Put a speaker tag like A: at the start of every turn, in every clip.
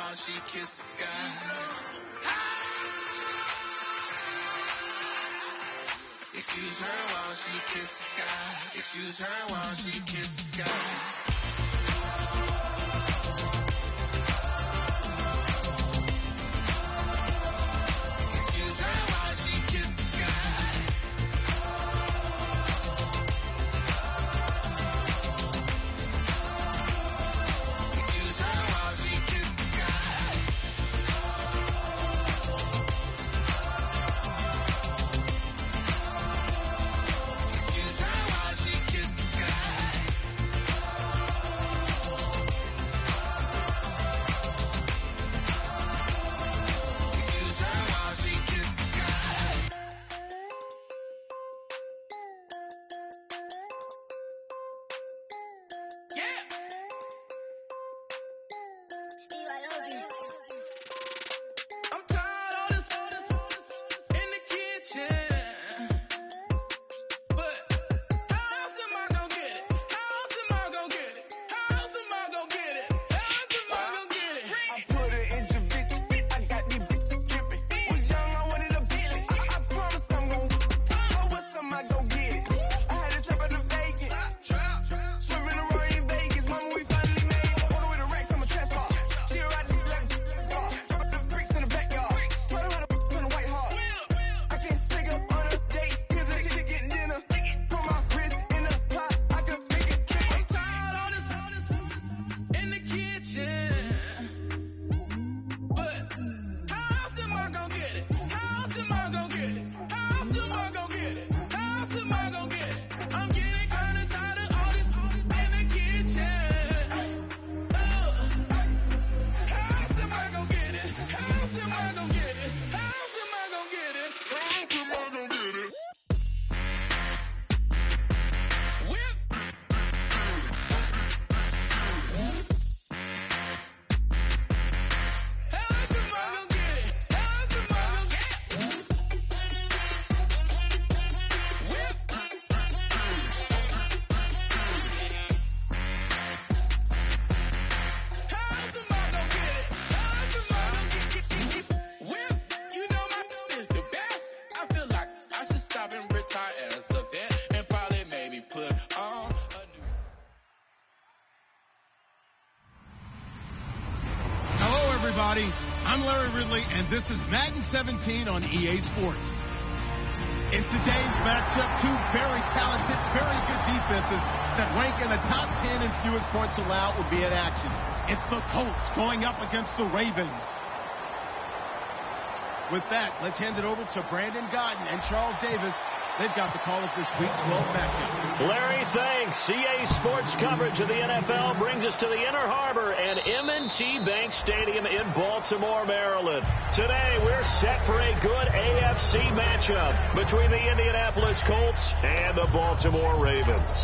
A: while she kissed the sky. Excuse her while she kissed the sky. Excuse her while she kissed the sky.
B: I'm Larry Ridley, and this is Madden 17 on EA Sports. In today's matchup, two very talented, very good defenses that rank in the top 10 in fewest points allowed will be in action. It's the Colts going up against the Ravens. With that, let's hand it over to Brandon Godden and Charles Davis. They've got the call of this Week 12 matchup.
C: Larry, thanks. EA Sports coverage of the NFL brings us to the Inner Harbor and M&T Bank Stadium in Baltimore, Maryland. Today, we're set for a good AFC matchup between the Indianapolis Colts and the Baltimore Ravens.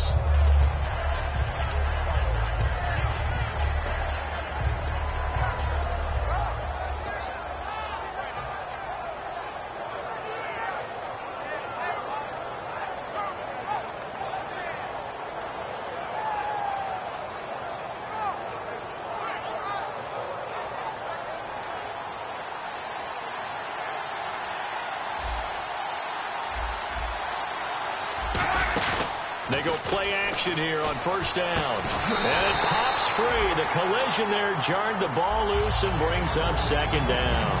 C: They go play action here on first down. And it pops free. The collision there jarred the ball loose and brings up second down.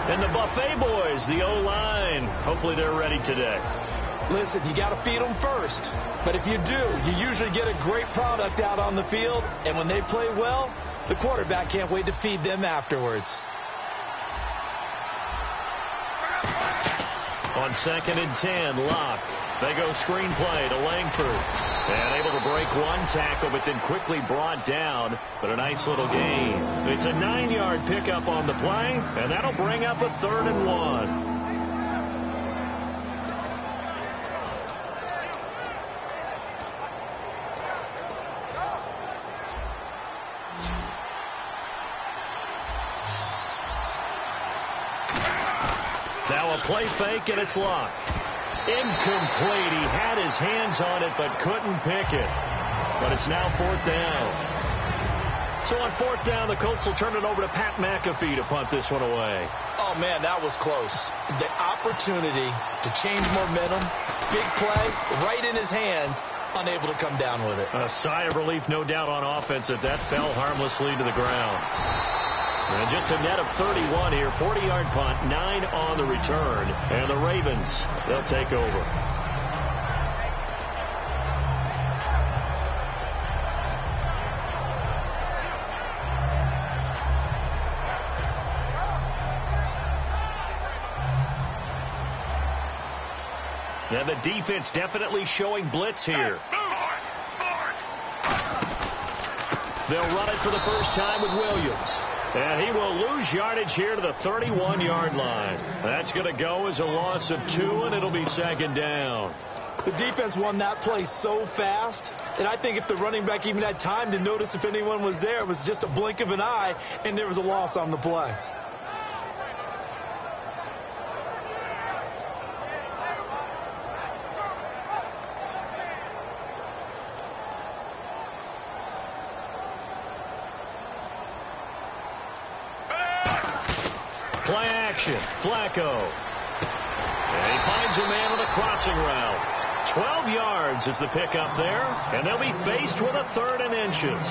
C: And the Buffet boys, the O-line, hopefully they're ready today.
D: Listen, you got to feed them first. But if you do, you usually get a great product out on the field. And when they play well, the quarterback can't wait to feed them afterwards.
C: On 2nd and 10, Locke. They go screenplay to Langford. And able to break one tackle, but then quickly brought down. But a nice little gain. It's a 9-yard pickup on the play, and that'll bring up a 3rd and 1. Now a play fake, and it's Locke. Incomplete. He had his hands on it, but couldn't pick it. But it's now 4th down. So on 4th down, the Colts will turn it over to Pat McAfee to punt this one away.
D: Oh, man, that was close. The opportunity to change momentum, big play, right in his hands, unable to come down with it.
C: A sigh of relief, no doubt, on offense that fell harmlessly to the ground. And just a net of 31 here, 40-yard punt, 9 on the return. And the Ravens, they'll take over. And the defense definitely showing blitz here. They'll run it for the first time with Williams. And he will lose yardage here to the 31-yard line. That's going to go as a loss of 2, and it'll be 2nd down.
D: The defense won that play so fast that I think if the running back even had time to notice if anyone was there, it was just a blink of an eye, and there was a loss on the play.
C: Play action. Flacco. And he finds a man on a crossing route. 12 yards is the pickup there. And they'll be faced with a 3rd and inches.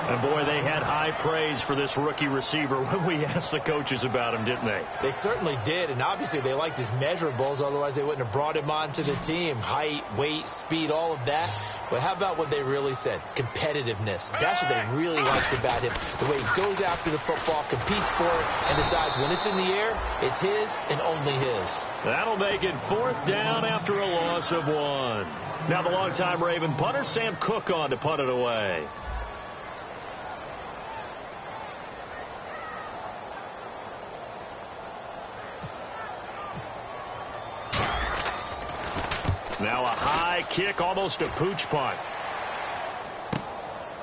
C: And, boy, they had high praise for this rookie receiver when we asked the coaches about him, didn't they?
D: They certainly did. And, obviously, they liked his measurables. Otherwise, they wouldn't have brought him onto the team. Height, weight, speed, all of that. But how about what they really said? Competitiveness. That's what they really liked about him. The way he goes after the football, competes for it, and decides when it's in the air, it's his and only his.
C: That'll make it 4th down after a loss of 1. Now the longtime Raven punter, Sam Cook, on to punt it away. Now a high kick, almost a pooch punt.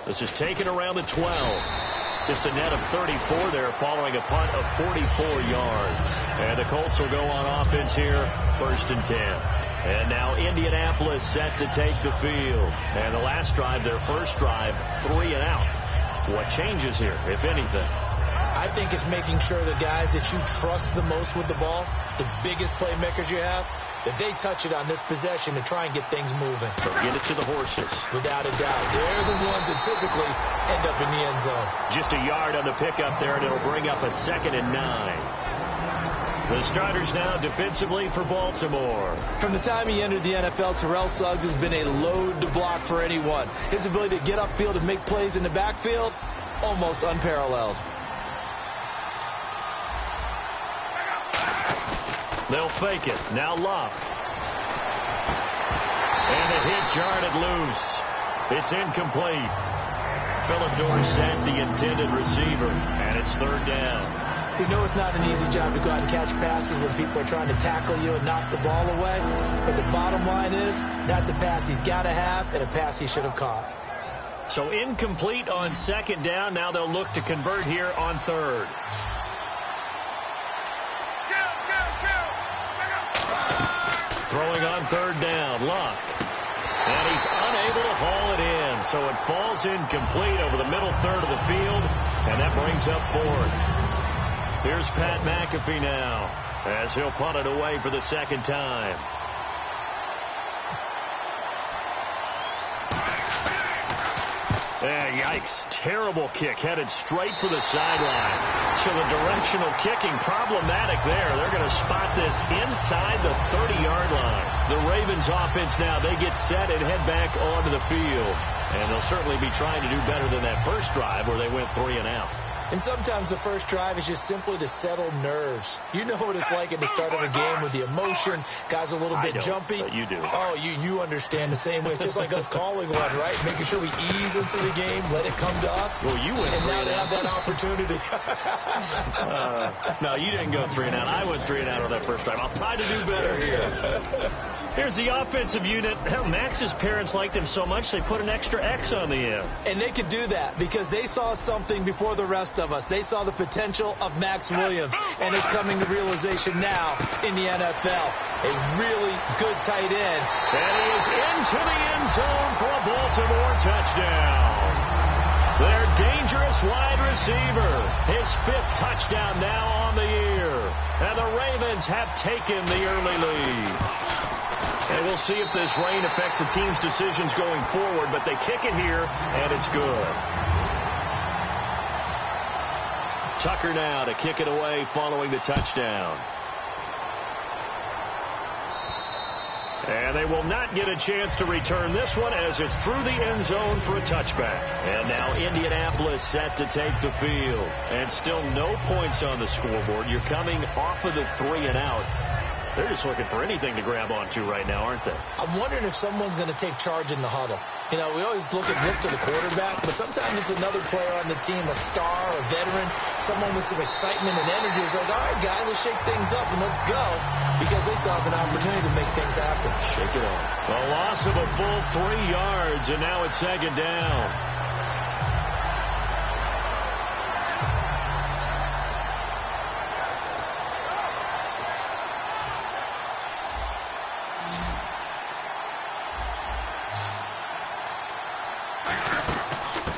C: This is taken around the 12. Just a net of 34 there following a punt of 44 yards. And the Colts will go on offense here, 1st and 10. And now Indianapolis set to take the field. And the last drive, their first drive, 3 and out. What changes here, if anything?
D: I think it's making sure the guys that you trust the most with the ball, the biggest playmakers you have, that they touch it on this possession to try and get things moving.
C: So get it to the horses.
D: Without a doubt. They're the ones that typically end up in the end zone.
C: Just a yard on the pickup there, and it'll bring up a 2nd and 9. The starters now defensively for Baltimore.
D: From the time he entered the NFL, Terrell Suggs has been a load to block for anyone. His ability to get upfield and make plays in the backfield, almost unparalleled.
C: They'll fake it. Now Luck. And the hit jarred loose. It's incomplete. Philip Dorsett, the intended receiver, and it's 3rd down.
D: We know it's not an easy job to go out and catch passes when people are trying to tackle you and knock the ball away. But the bottom line is, that's a pass he's got to have and a pass he should have caught.
C: So incomplete on 2nd down. Now they'll look to convert here on 3rd. Throwing on 3rd down, Luck. And he's unable to haul it in, so it falls incomplete over the middle 3rd of the field, and that brings up 4th. Here's Pat McAfee now, as he'll punt it away for the 2nd time. Yikes. Terrible kick, headed straight for the sideline. So the directional kicking problematic there. They're going to spot this inside the 30-yard line. The Ravens offense now, they get set and head back onto the field. And they'll certainly be trying to do better than that first drive where they went 3 and out.
D: And sometimes the first drive is just simply to settle nerves. You know what it's like at the start of a game with the emotion. Guys a little bit jumpy.
C: But you do.
D: Oh, you understand the same way. It's just like us calling one, right? Making sure we ease into the game, let it come to us.
C: Well, you went 3
D: and now
C: and
D: they
C: out.
D: have that opportunity.
C: No, you didn't go 3 and out. I went 3 and out on that first drive. I'll try to do better here. Here's the offensive unit. Hell, Max's parents liked him so much they put an extra X on the end.
D: And they could do that because they saw something before the rest of us. They saw the potential of Max Williams, and it's coming to realization now in the NFL. A really good tight end.
C: And he is into the end zone for a Baltimore touchdown. Their dangerous wide receiver. His 5th touchdown now on the year. And the Ravens have taken the early lead. And we'll see if this rain affects the team's decisions going forward, but they kick it here, and it's good. Tucker now to kick it away following the touchdown. And they will not get a chance to return this one as it's through the end zone for a touchback. And now Indianapolis set to take the field. And still no points on the scoreboard. You're coming off of the 3 and out. They're just looking for anything to grab onto right now, aren't they?
D: I'm wondering if someone's going to take charge in the huddle. You know, we always look to the quarterback, but sometimes it's another player on the team, a star, a veteran, someone with some excitement and energy. It's like, all right, guys, let's shake things up and let's go, because they still have an opportunity to make things happen.
C: Shake it off. A loss of a full 3 yards, and now it's 2nd down.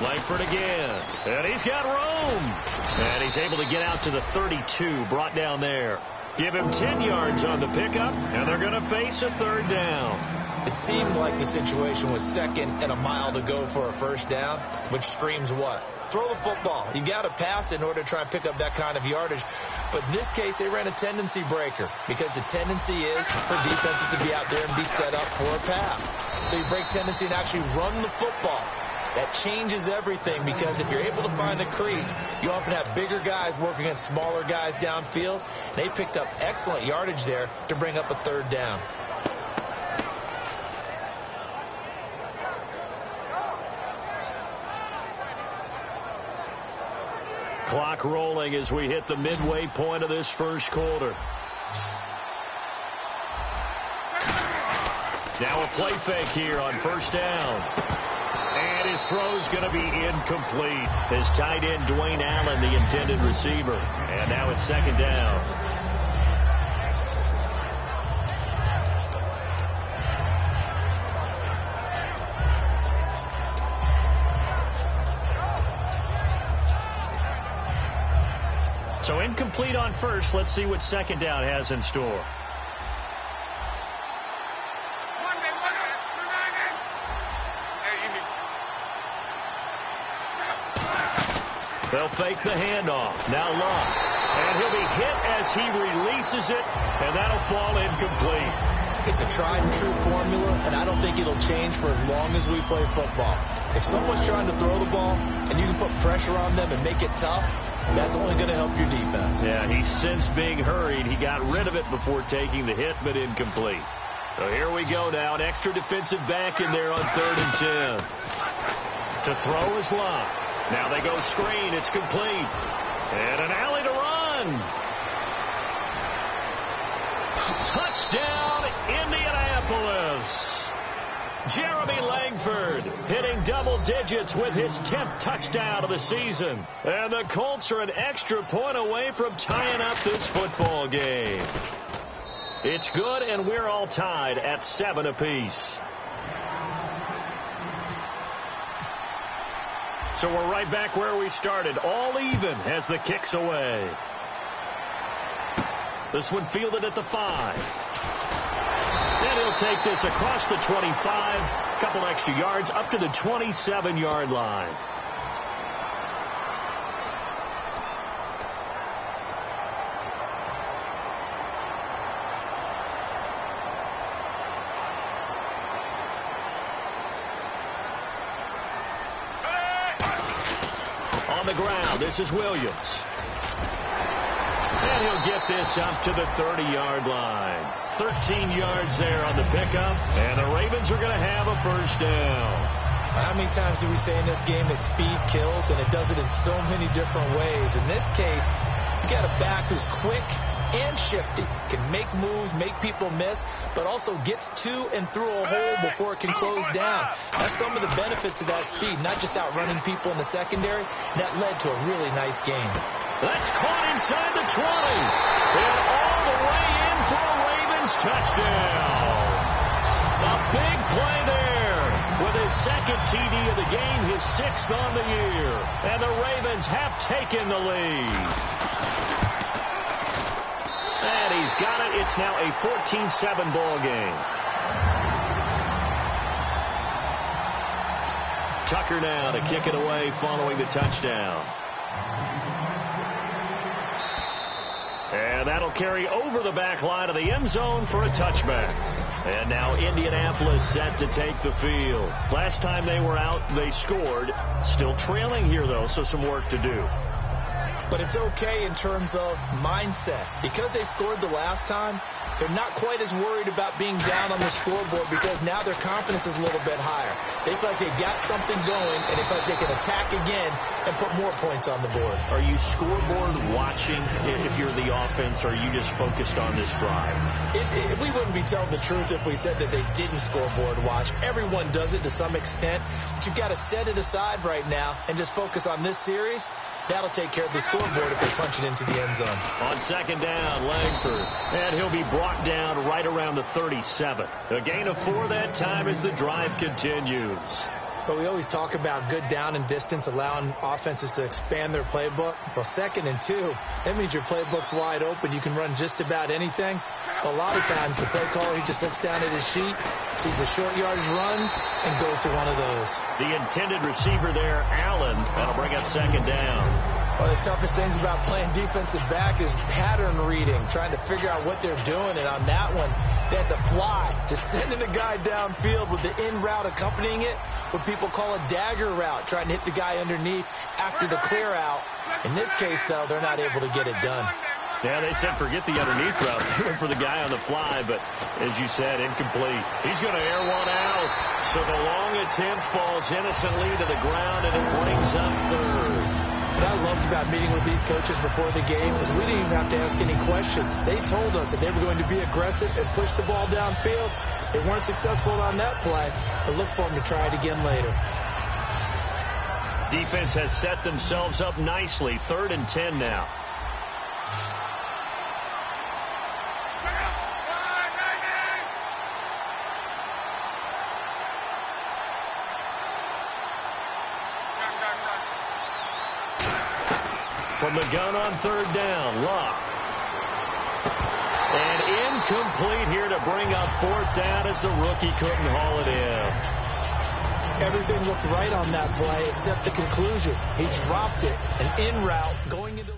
C: Langford again, and he's got room. And he's able to get out to the 32, brought down there. Give him 10 yards on the pickup, and they're going to face a 3rd down.
D: It seemed like the situation was 2nd and a mile to go for a 1st down, which screams what? Throw the football. You got to pass in order to try and pick up that kind of yardage. But in this case, they ran a tendency breaker, because the tendency is for defenses to be out there and be set up for a pass. So you break tendency and actually run the football. That changes everything, because if you're able to find a crease, you often have bigger guys working against smaller guys downfield. They picked up excellent yardage there to bring up a 3rd down.
C: Clock rolling as we hit the midway point of this 1st quarter. Now a play fake here on 1st down. And his throw's going to be incomplete. His tight end, Dwayne Allen, the intended receiver. And now it's 2nd down. So incomplete on 1st. Let's see what 2nd down has in store. They'll fake the handoff. Now Long. And he'll be hit as he releases it, and that'll fall incomplete.
D: It's a tried and true formula, and I don't think it'll change for as long as we play football. If someone's trying to throw the ball and you can put pressure on them and make it tough, that's only going to help your defense.
C: Yeah, he's since being hurried. He got rid of it before taking the hit, but incomplete. So here we go now. An extra defensive back in there on 3rd and 10. To throw is Long. Now they go screen. It's complete. And an alley to run. Touchdown, Indianapolis. Jeremy Langford hitting double digits with his 10th touchdown of the season. And the Colts are an extra point away from tying up this football game. It's good, and we're all tied at 7 apiece. So we're right back where we started, all even as the kick's away. This one fielded at the 5. And he'll take this across the 25, a couple extra yards, up to the 27-yard line. On the ground, this is Williams. And he'll get this up to the 30-yard line. 13 yards there on the pickup, and the Ravens are going to have a 1st down.
D: How many times do we say in this game that speed kills, and it does it in so many different ways? In this case, you got a back who's quick and shifty, can make moves, make people miss, but also gets to and through a hole before it can close down. That's some of the benefits of that speed, not just outrunning people in the secondary. That led to a really nice game.
C: That's caught inside the 20. And all the way in for a Ravens touchdown. A big play there with his 2nd TD of the gain his 6th on the year. And the Ravens have taken the lead. And he's got it. It's now a 14-7 ball game. Tucker now to kick it away following the touchdown. And that'll carry over the back line of the end zone for a touchback. And now Indianapolis set to take the field. Last time they were out, they scored. Still trailing here, though, so some work to do.
D: But it's okay in terms of mindset. Because they scored the last time, they're not quite as worried about being down on the scoreboard because now their confidence is a little bit higher. They feel like they've got something going, and they feel like they can attack again and put more points on the board.
C: Are you scoreboard watching if you're the offense, or are you just focused on this drive?
D: We wouldn't be telling the truth if we said that they didn't scoreboard watch. Everyone does it to some extent, but you've got to set it aside right now and just focus on this series. That'll take care of the scoreboard if they punch it into the end zone.
C: On second down, Langford. And he'll be brought down right around the 37. A gain of 4 that time as the drive continues.
D: But we always talk about good down and distance, allowing offenses to expand their playbook. Well, 2nd and 2, that means your playbook's wide open. You can run just about anything. A lot of times, the play caller, he just looks down at his sheet, sees the short yardage runs, and goes to one of those.
C: The intended receiver there, Allen. That'll bring up second down.
D: One of the toughest things about playing defensive back is pattern reading, trying to figure out what they're doing. And on that one, they had to fly, just sending a guy downfield with the in route accompanying it, what people call a dagger route, trying to hit the guy underneath after the clear out. In this case, though, they're not able to get it done.
C: Yeah, they said forget the underneath route. They went for the guy on the fly, but as you said, incomplete. He's going to air one out. So the long attempt falls innocently to the ground, and it brings up 3rd.
D: What I loved about meeting with these coaches before the game is we didn't even have to ask any questions. They told us that they were going to be aggressive and push the ball downfield. They weren't successful on that play, but look for them to try it again later.
C: Defense has set themselves up nicely. 3rd and 10 now. From the gun on 3rd down, Luck. And incomplete here to bring up 4th down as the rookie couldn't haul it in.
D: Everything looked right on that play except the conclusion. He dropped it, an in route going into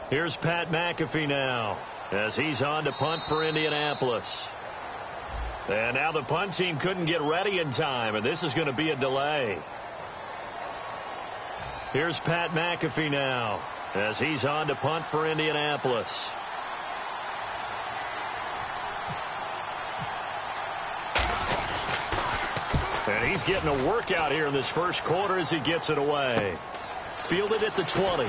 C: Here's Pat McAfee now as he's on to punt for Indianapolis. And now the punt team couldn't get ready in time, and this is going to be a delay. Here's Pat McAfee now as he's on to punt for Indianapolis. And he's getting a workout here in this first quarter as he gets it away. Fielded at the 20.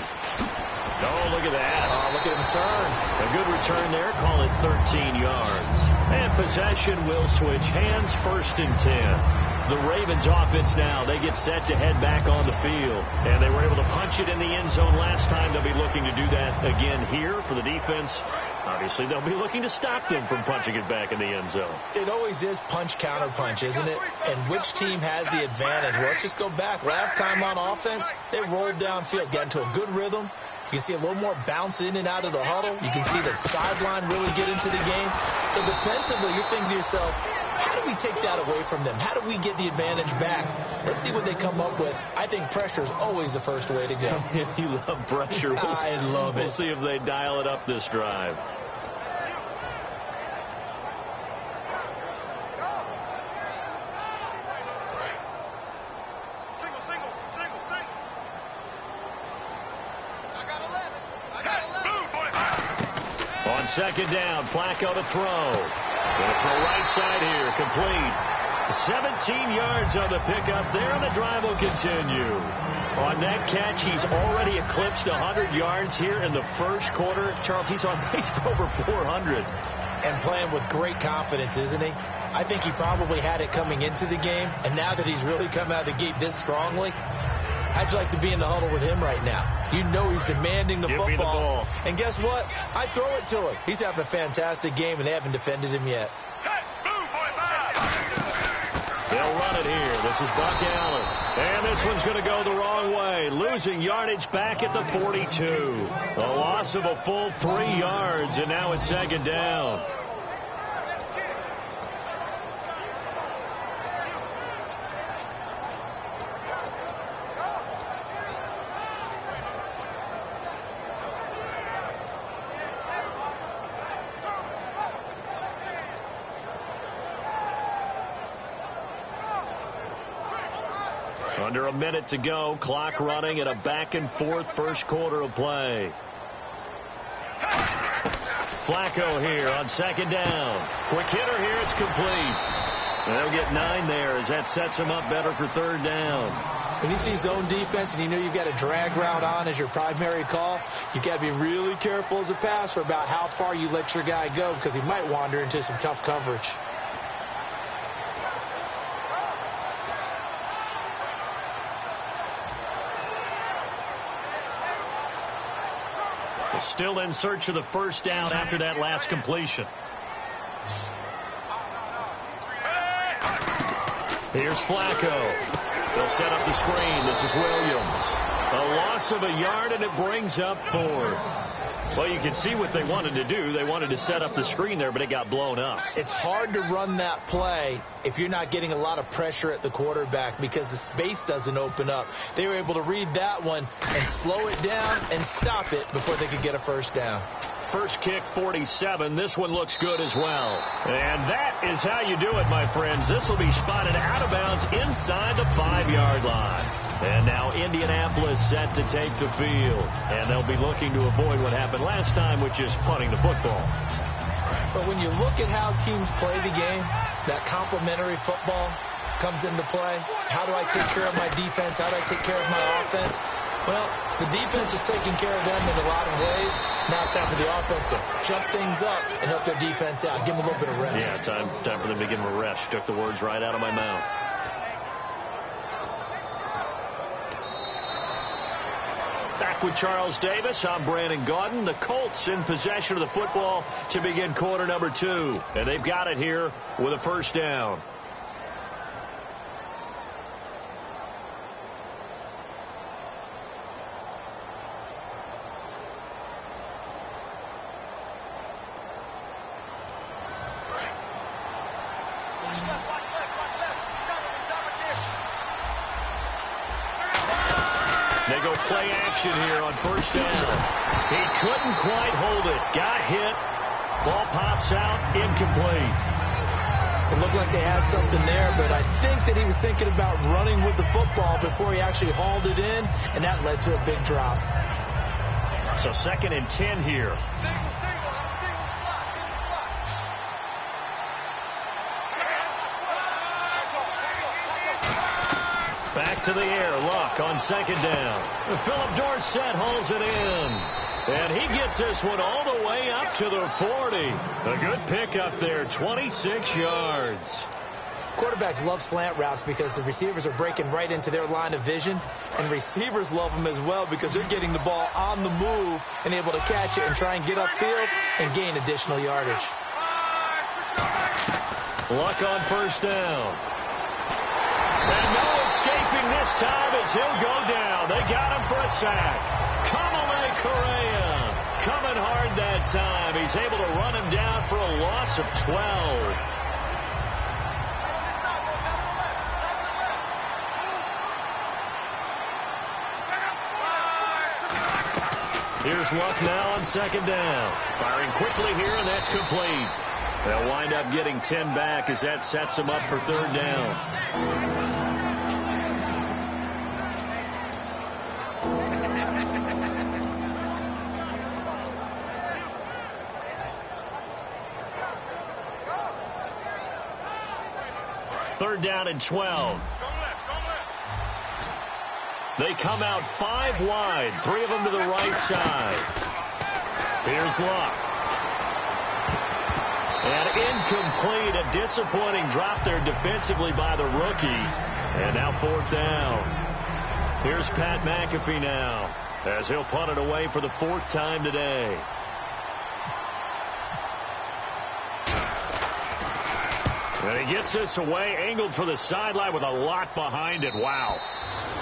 C: Oh, look at that.
D: Oh, look at him turn.
C: A good return there. Call it 13 yards. And possession will switch hands, 1st and 10. The Ravens offense now, they get set to head back on the field. And they were able to punch it in the end zone last time. They'll be looking to do that again here for the defense. Obviously, they'll be looking to stop them from punching it back in the end zone.
D: It always is punch-counter-punch, isn't it? And which team has the advantage? Well, let's just go back. Last time on offense, they rolled downfield, got into a good rhythm. You can see a little more bounce in and out of the huddle. You can see the sideline really get into the game. So defensively, you're thinking to yourself, how do we take that away from them? How do we get the advantage back? Let's see what they come up with. I think pressure is always the first way to go.
C: You love pressure.
D: I love it.
C: We'll see if they dial it up this drive. On 2nd down, Flacco to throw. Going to throw right side here, complete. 17 yards on the pickup there, and the drive will continue. On that catch, he's already eclipsed 100 yards here in the first quarter. Charles, he's on pace for over 400.
D: And playing with great confidence, isn't he? I think he probably had it coming into the game, and now that he's really come out of the gate this strongly, how'd you like to be in the huddle with him right now? You know he's demanding the
C: Give
D: football.
C: me the ball.
D: And guess what? I throw it to him. He's having a fantastic game, and they haven't defended him yet.
C: They'll run it here. This is Buck Allen. And this one's going to go the wrong way. Losing yardage back at the 42. A loss of a full 3 yards, and now it's 2nd down. Under a minute to go. Clock running at a back-and-forth first quarter of play. Flacco here on 2nd down. Quick hitter here. It's complete. They'll get 9 there as that sets him up better for 3rd down.
D: When you see zone defense and you know you've got a drag route on as your primary call, you've got to be really careful as a passer about how far you let your guy go because he might wander into some tough coverage.
C: Still in search of the 1st down after that last completion. Here's Flacco. They'll set up the screen. This is Williams. A loss of a yard, and it brings up 4th. Well, you can see what they wanted to do. They wanted to set up the screen there, but it got blown up.
D: It's hard to run that play if you're not getting a lot of pressure at the quarterback because the space doesn't open up. They were able to read that one and slow it down and stop it before they could get a 1st down.
C: First kick, 47. This one looks good as well. And that is how you do it, my friends. This will be spotted out of bounds inside the 5-yard line. And now Indianapolis set to take the field. And they'll be looking to avoid what happened last time, which is punting the football.
D: But when you look at how teams play the game, that complementary football comes into play. How do I take care of my defense? How do I take care of my offense? Well, the defense is taking care of them in a lot of ways. Now it's time for the offense to jump things up and help their defense out. Give them a little bit of rest.
C: Yeah, time for them to give them a rest. Took the words right out of my mouth. Back with Charles Davis. I'm Brandon Gaudin. The Colts in possession of the football to begin quarter number 2. And they've got it here with a 1st down. They go play action here on first down. He couldn't quite hold it. Got hit. Ball pops out. Incomplete.
D: It looked like they had something there, but I think that he was thinking about running with the football before he actually hauled it in, and that led to a big drop.
C: So 2nd and 10 here. Back to the air. Luck on 2nd down. Philip Dorsett hauls it in. And he gets this one all the way up to the 40. A good pickup there, 26 yards.
D: Quarterbacks love slant routes because the receivers are breaking right into their line of vision, and receivers love them as well because they're getting the ball on the move and able to catch it and try and get upfield and gain additional yardage.
C: Luck on first down. And no escaping this time as he'll go down. They got him for a sack. Kamalei Correa coming hard that time. He's able to run him down for a loss of 12. Here's Luck now on 2nd down. Firing quickly here, and that's complete. They'll wind up getting 10 back as that sets them up for 3rd down. Third down and 12. They come out 5 wide, 3 of them to the right side. Here's Luck. And incomplete, a disappointing drop there defensively by the rookie. And now 4th down. Here's Pat McAfee now as he'll punt it away for the 4th time today. And he gets this away, angled for the sideline with a lot behind it. Wow.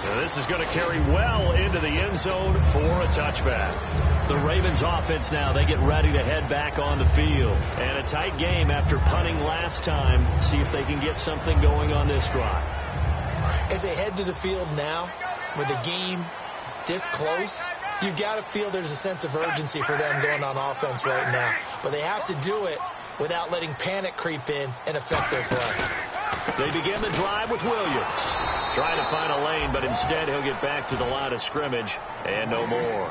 C: Now this is going to carry well into the end zone for a touchback. The Ravens offense now, they get ready to head back on the field. And a tight game after punting last time. See if they can get something going on this drive.
D: As they head to the field now, with the game this close, you've got to feel there's a sense of urgency for them going on offense right now. But they have to do it without letting panic creep in and affect their play.
C: They begin the drive with Williams. Trying to find a lane, but instead he'll get back to the line of scrimmage and no more.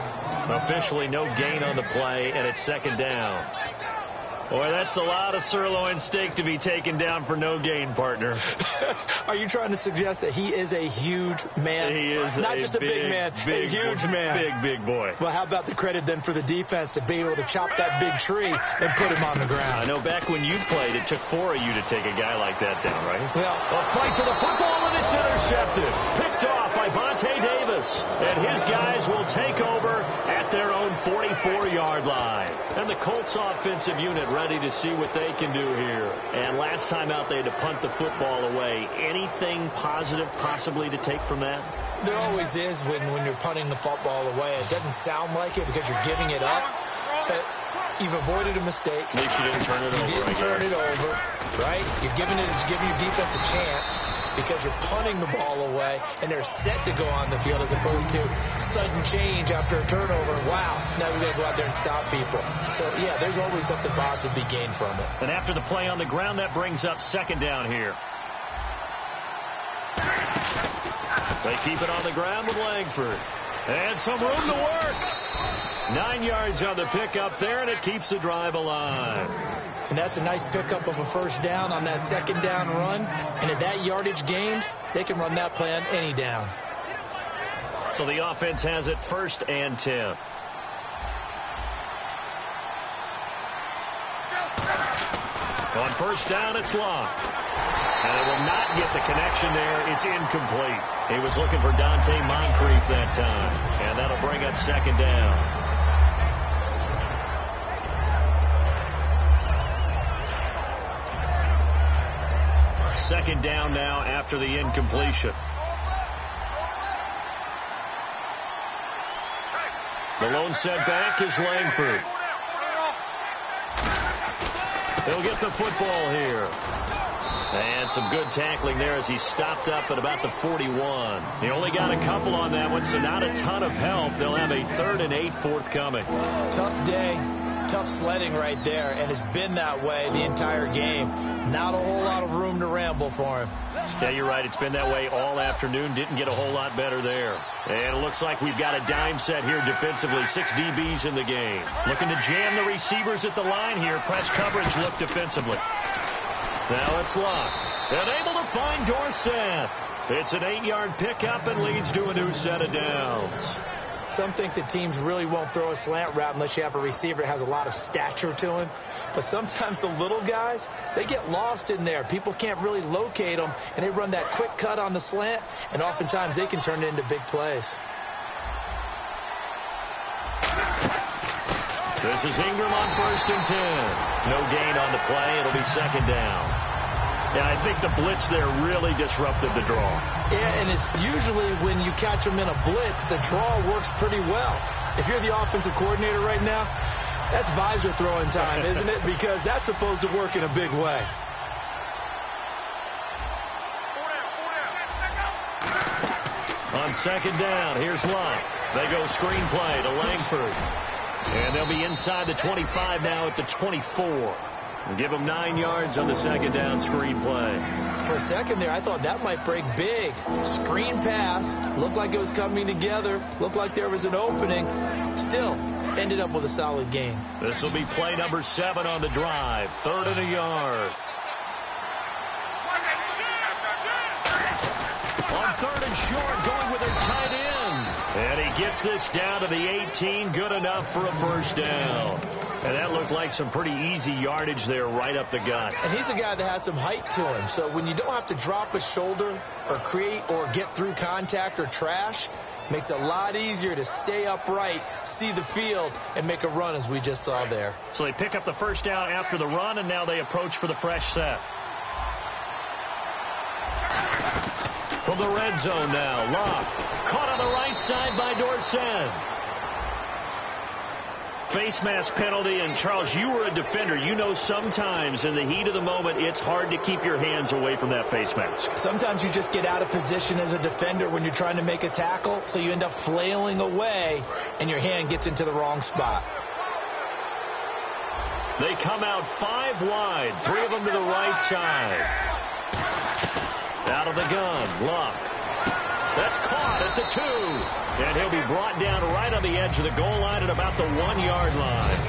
C: Officially no gain on the play, and it's 2nd down. Boy, that's a lot of sirloin steak to be taken down for no gain, partner.
D: Are you trying to suggest that he is a huge man?
C: He is
D: not just a big man, a huge man.
C: Big boy.
D: Well, how about the credit then for the defense to be able to chop that big tree and put him on the ground?
C: I know back when you played, it took 4 of you to take a guy like that down, right?
D: Well,
C: a fight for the football, and it's intercepted. Picked off by Vontae Davis. And his guys will take over at their own 44-yard line. And the Colts offensive unit ready to see what they can do here. And last time out, they had to punt the football away. Anything positive possibly to take from that?
D: There always is when you're punting the football away. It doesn't sound like it because you're giving it up. But you've avoided a mistake.
C: At least you didn't turn it over.
D: You didn't turn it over, right? You're giving your defense a chance because you're punting the ball away, and they're set to go on the field as opposed to sudden change after a turnover. Wow, now we've got to go out there and stop people. So, yeah, there's always something positive to be gained from it.
C: And after the play on the ground, that brings up 2nd down here. They keep it on the ground with Langford. And some room to work. 9 yards on the pickup there, and it keeps the drive alive.
D: And that's a nice pickup of a 1st down on that 2nd down run. And at that yardage gained, they can run that play on any down.
C: So the offense has it 1st and 10. On 1st down, it's Luck. And it will not get the connection there. It's incomplete. He was looking for Dante Moncrief that time. And that'll bring up 2nd down. Second down now after the incompletion. The lone setback is Langford. He'll get the football here. And some good tackling there as he stopped up at about the 41. He only got a couple on that one, so not a ton of help. They'll have a 3rd and 8 forthcoming.
D: Tough day, tough sledding right there, and it's been that way the entire game. Not a whole lot of room to ramble for him.
C: Yeah, you're right. It's been that way all afternoon. Didn't get a whole lot better there. And it looks like we've got a dime set here defensively. 6 DBs in the game. Looking to jam the receivers at the line here. Press coverage look defensively. Now it's Luck. And able to find Dorsett. It's an 8-yard pickup and leads to a new set of downs.
D: Some think that teams really won't throw a slant route unless you have a receiver that has a lot of stature to him. But sometimes the little guys, they get lost in there. People can't really locate them, and they run that quick cut on the slant, and oftentimes they can turn it into big plays.
C: This is Ingram on 1st and 10. No gain on the play. It'll be 2nd down. Yeah, I think the blitz there really disrupted the draw.
D: Yeah, and it's usually when you catch them in a blitz, the draw works pretty well. If you're the offensive coordinator right now, that's visor throwing time, isn't it? Because that's supposed to work in a big way.
C: On 2nd down, here's Luck. They go screenplay to Langford. And they'll be inside the 25 now at the 24. And give them 9 yards on the 2nd down screenplay.
D: For a second there, I thought that might break big. Screen pass. Looked like it was coming together. Looked like there was an opening. Still, ended up with a solid gain.
C: This will be play number 7 on the drive. 3rd and a yard. On 3rd and short, going with a tight end. And he gets this down to the 18. Good enough for a 1st down. And that looked like some pretty easy yardage there right up the gut.
D: And he's a guy that has some height to him. So when you don't have to drop a shoulder or create or get through contact or trash, makes it a lot easier to stay upright, see the field, and make a run as we just saw there.
C: So they pick up the 1st down after the run, and now they approach for the fresh set. From the red zone now, Luck. Caught on the right side by Dorsett. Face mask penalty, and Charles, you were a defender. You know sometimes in the heat of the moment, it's hard to keep your hands away from that face mask.
D: Sometimes you just get out of position as a defender when you're trying to make a tackle, so you end up flailing away, and your hand gets into the wrong spot.
C: They come out 5 wide, 3 of them to the right side. Out of the gun, Luck. That's caught at the 2. And he'll be brought down right on the edge of the goal line at about the 1-yard line.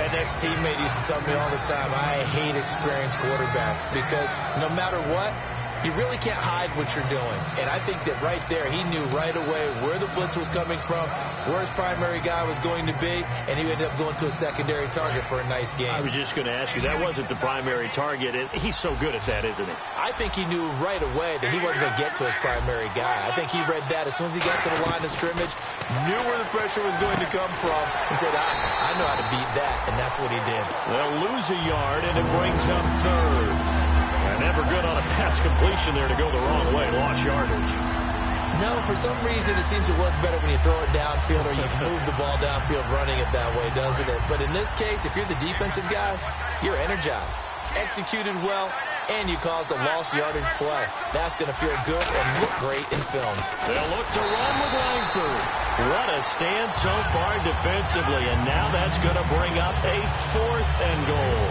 D: An ex-teammate used to tell me all the time, I hate experienced quarterbacks because no matter what, you really can't hide what you're doing. And I think that right there, he knew right away where the blitz was coming from, where his primary guy was going to be, and he ended up going to a secondary target for a nice game.
C: I was just going to ask you, that wasn't the primary target. He's so good at that, isn't he?
D: I think he knew right away that he wasn't going to get to his primary guy. I think he read that as soon as he got to the line of scrimmage, knew where the pressure was going to come from, and said, I know how to beat that, and that's what he did.
C: They'll lose a yard, and it brings up 3rd. Never good on a pass completion there to go the wrong way. Lost yardage.
D: No, for some reason it seems to work better when you throw it downfield or you move the ball downfield running it that way, doesn't it? But in this case, if you're the defensive guys, you're energized, executed well, and you caused a lost yardage play. That's going to feel good and look great in film.
C: They'll look to run with Langford. What a stand so far defensively, and now that's going to bring up a 4th and goal.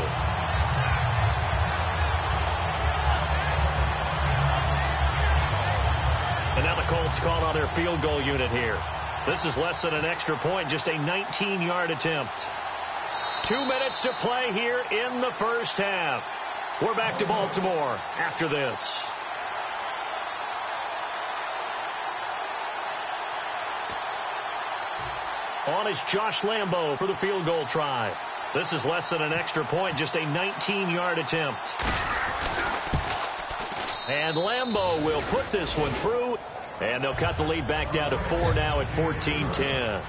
C: And now the Colts call on their field goal unit here. This is less than an extra point, just a 19-yard attempt. 2 minutes to play here in the 1st half. We're back to Baltimore after this. On is Josh Lambo for the field goal try. This is less than an extra point, just a 19-yard attempt. And Lambo will put this one through, and they'll cut the lead back down to 4 now at 14-10.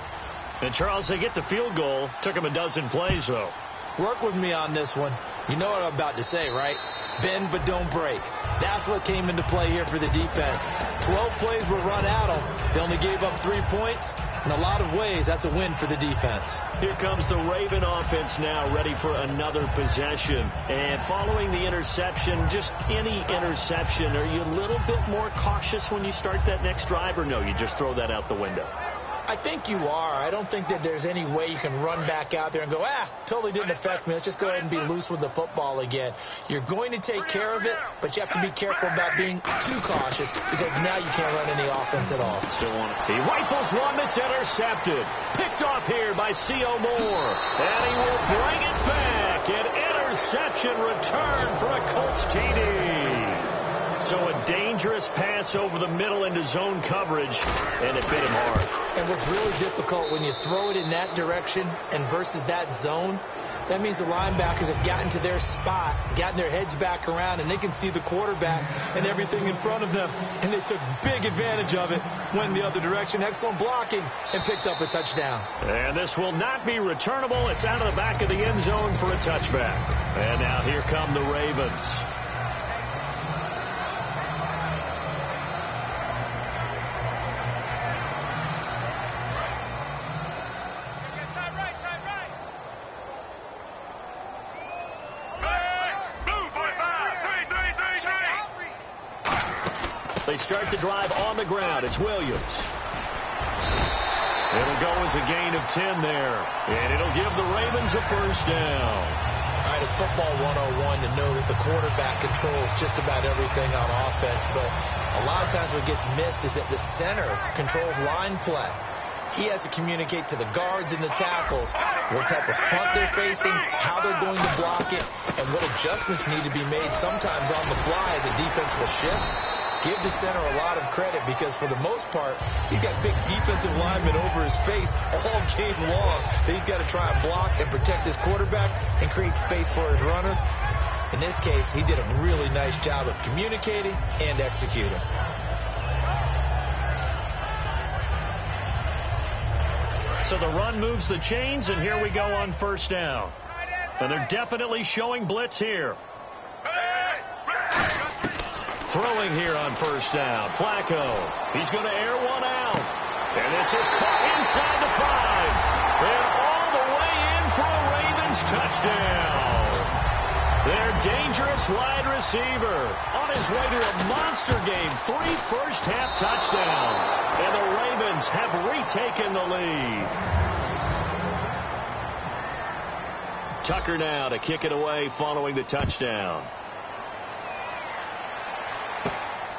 C: And, Charles, they get the field goal. Took them a dozen plays, though.
D: Work with me on this one. You know what I'm about to say, right? Bend but don't break. That's what came into play here for the defense. 12 plays were run at them. They only gave up 3 points. In a lot of ways, that's a win for the defense.
C: Here comes the Raven offense now, ready for another possession. And following the interception, just any interception, are you a little bit more cautious when you start that next drive, or no, you just throw that out the window?
D: I think you are. I don't think that there's any way you can run back out there and go, totally didn't affect me. Let's just go ahead and be loose with the football again. You're going to take care of it, but you have to be careful about being too cautious because now you can't run any offense at all.
C: Still want it. He rifles one that's intercepted. Picked off here by C.O. Moore. And he will bring it back. An interception return for a Colts TD. So a dangerous pass over the middle into zone coverage, and it bit him hard.
D: And what's really difficult when you throw it in that direction and versus that zone, that means the linebackers have gotten to their spot, gotten their heads back around, and they can see the quarterback and everything in front of them. And they took big advantage of it, went in the other direction. Excellent blocking, and picked up a touchdown.
C: And this will not be returnable. It's out of the back of the end zone for a touchback. And now here come the Ravens. They start the drive on the ground. It's Williams. It'll go as a gain of 10 there. And it'll give the Ravens a first down.
D: All right, it's football 101 to know that the quarterback controls just about everything on offense. But a lot of times what gets missed is that the center controls line play. He has to communicate to the guards and the tackles what type of front they're facing, how they're going to block it, and what adjustments need to be made sometimes on the fly as a defense will shift. Give the center a lot of credit because for the most part, he's got big defensive linemen over his face all game long that he's got to try and block and protect his quarterback and create space for his runner. In this case, he did a really nice job of communicating and executing.
C: So the run moves the chains, and here we go on first down. And they're definitely showing blitz here. Throwing here on first down. Flacco. He's going to air one out. And this is caught inside the 5. And all the way in for a Ravens touchdown. Their dangerous wide receiver on his way to a monster game. 3 first-half touchdowns. And the Ravens have retaken the lead. Tucker now to kick it away following the touchdown.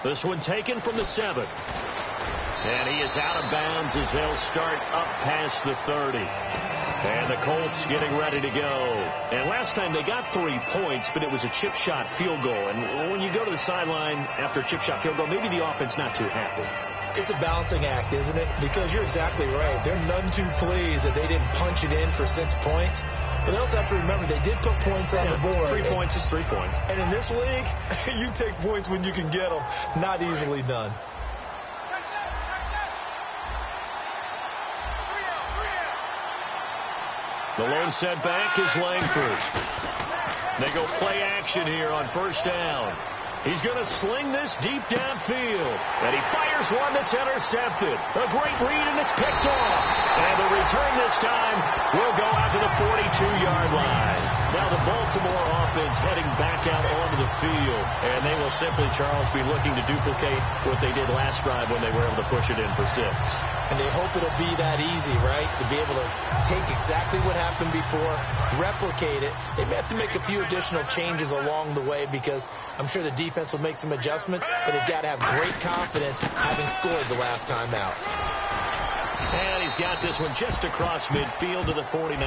C: This one taken from the 7. And he is out of bounds as they'll start up past the 30. And the Colts getting ready to go. And last time they got 3 points, but it was a chip shot field goal. And when you go to the sideline after a chip shot field goal, maybe the offense not too happy.
D: It's a balancing act, isn't it? Because you're exactly right. They're none too pleased that they didn't punch it in for 6 points. But they also have to remember they did put points on the board.
C: 3 points is 3 points.
D: And in this league, you take points when you can get them. Not easily done.
C: The lone setback is Langford. They go play action here on first down. He's going to sling this deep downfield. And he fires one that's intercepted. A great read, and it's picked off. And the return this time will go out to the 42-yard line. Now the Baltimore offense heading back out onto the field. And they will simply, Charles, be looking to duplicate what they did last drive when they were able to push it in for 6.
D: And they hope it'll be that easy, right? To be able to take exactly what happened before, replicate it. They may have to make a few additional changes along the way because I'm sure the defense will make some adjustments, but they've got to have great confidence having scored the last time out.
C: And he's got this one just across midfield to the 49.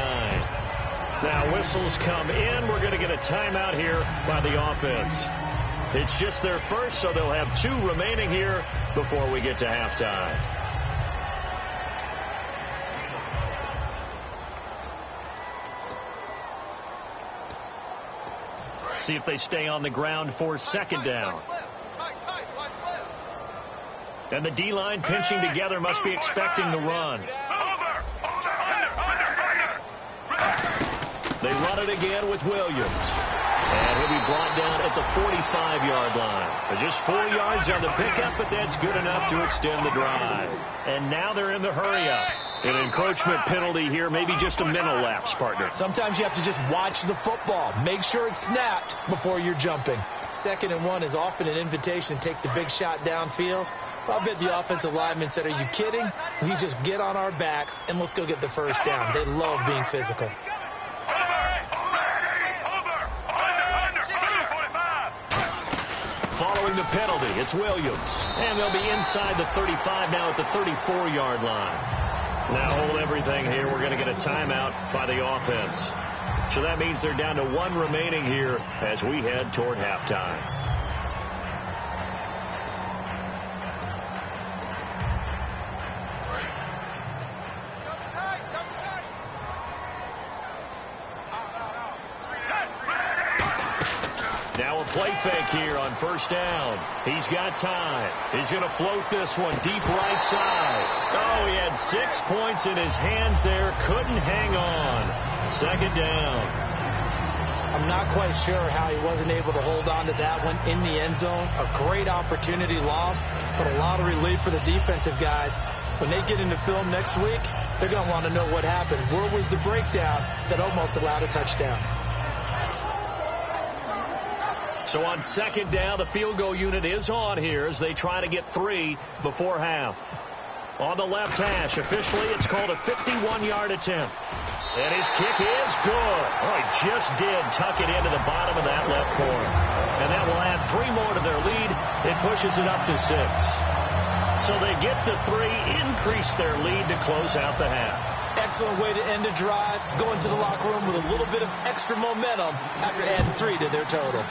C: Now whistles come in. We're going to get a timeout here by the offense. It's just their first, so they'll have 2 remaining here before we get to halftime. See if they stay on the ground for second down. And the D-line pinching together must be expecting the run. They run it again with Williams. And he'll be brought down at the 45-yard line. Just 4 yards on the pickup, but that's good enough to extend the drive. And now they're in the hurry-up. An encroachment penalty here, maybe just a mental lapse, partner.
D: Sometimes you have to just watch the football. Make sure it's snapped before you're jumping. 2nd and 1 is often an invitation to take the big shot downfield. I bet the offensive lineman said, are you kidding? We just get on our backs and let's go get the first down. They love being physical.
C: Following the penalty, it's Williams. And they'll be inside the 35 now at the 34-yard line. Now hold everything here. We're going to get a timeout by the offense. So that means they're down to 1 remaining here as we head toward halftime. Now a play fake here on first down. He's got time. He's going to float this one deep right side. Oh, he had 6 points in his hands there. Couldn't hang on. 2nd down.
D: I'm not quite sure how he wasn't able to hold on to that one in the end zone. A great opportunity lost, but a lot of relief for the defensive guys. When they get into film next week, they're going to want to know what happened. Where was the breakdown that almost allowed a touchdown?
C: So on 2nd down, the field goal unit is on here as they try to get 3 before half. On the left hash, officially it's called a 51-yard attempt. And his kick is good. Oh, he just did tuck it into the bottom of that left corner. And that will add 3 more to their lead. It pushes it up to 6. So they get the 3, increase their lead to close out the half.
D: Excellent way to end a drive. Go into the locker room with a little bit of extra momentum after adding 3 to their total.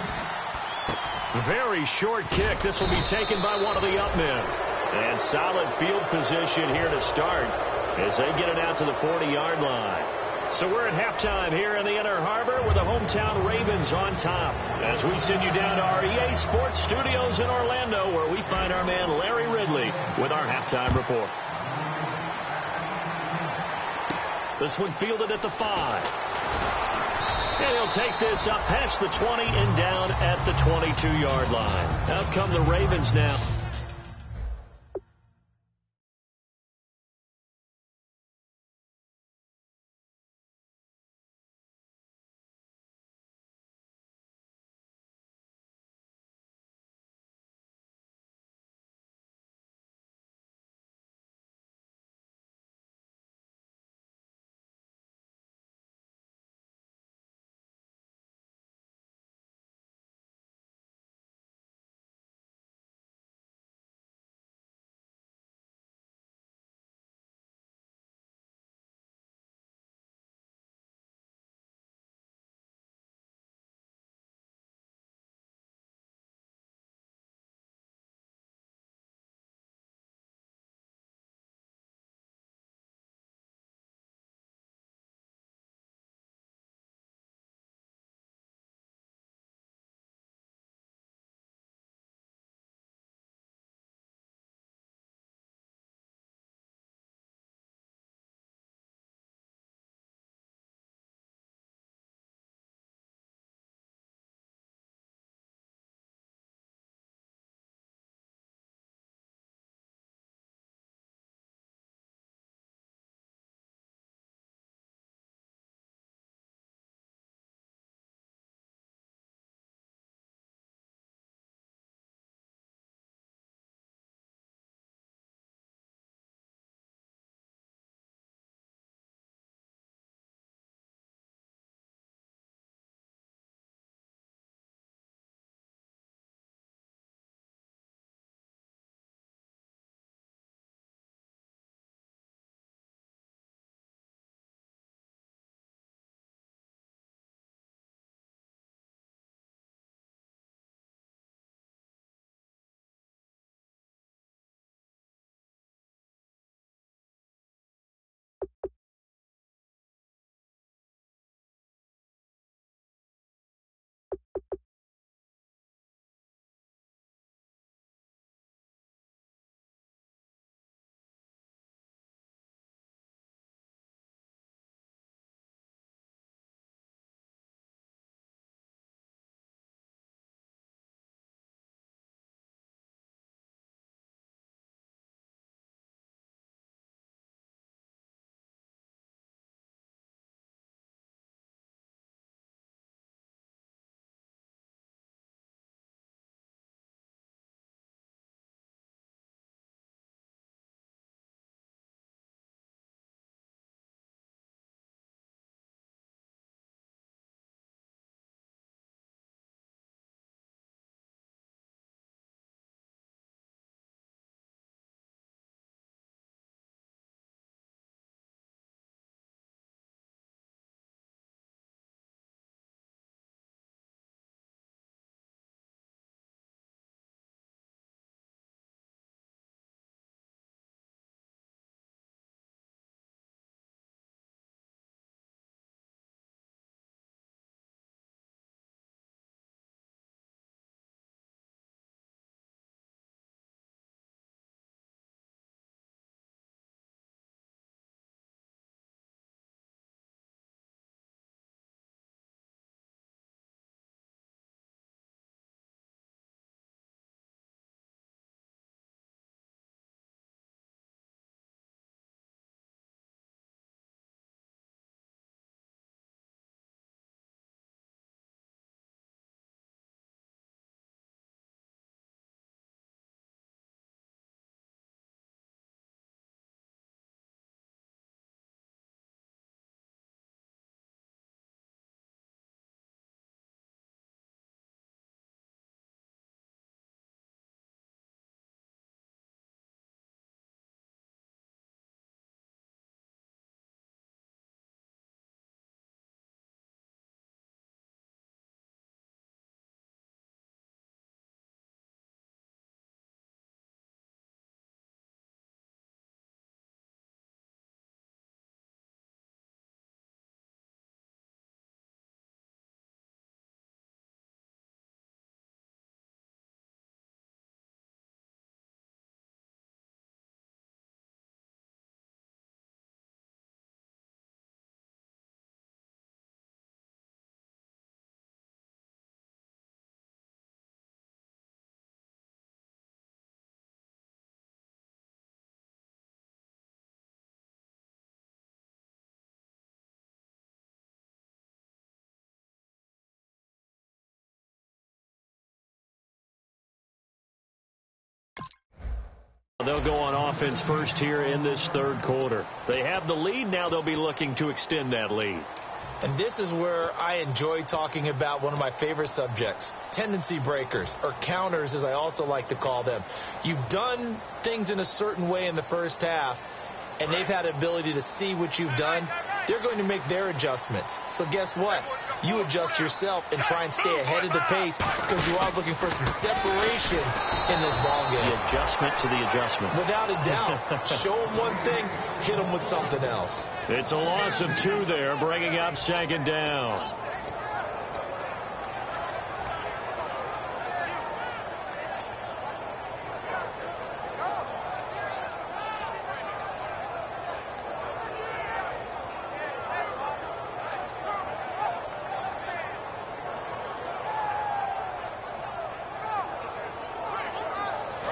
C: Very short kick. This will be taken by one of the up men. And solid field position here to start as they get it out to the 40-yard line. So we're at halftime here in the Inner Harbor with the hometown Ravens on top as we send you down to our EA Sports Studios in Orlando where we find our man Larry Ridley with our halftime report. This one fielded at the 5. And he'll take this up past the 20 and down at the 22-yard line. Out come the Ravens now. They'll go on offense first here in this third quarter. They have the lead. Now they'll be looking to extend that lead.
D: And this is where I enjoy talking about one of my favorite subjects, tendency breakers, or counters as I also like to call them. You've done things in a certain way in the first half, and they've had the ability to see what you've done. They're going to make their adjustments. So guess what? You adjust yourself and try and stay ahead of the pace because you are looking for some separation in this ball game.
C: The adjustment to the adjustment.
D: Without a doubt. Show them one thing, hit them with something else.
C: It's a loss of 2 there, bringing up second down.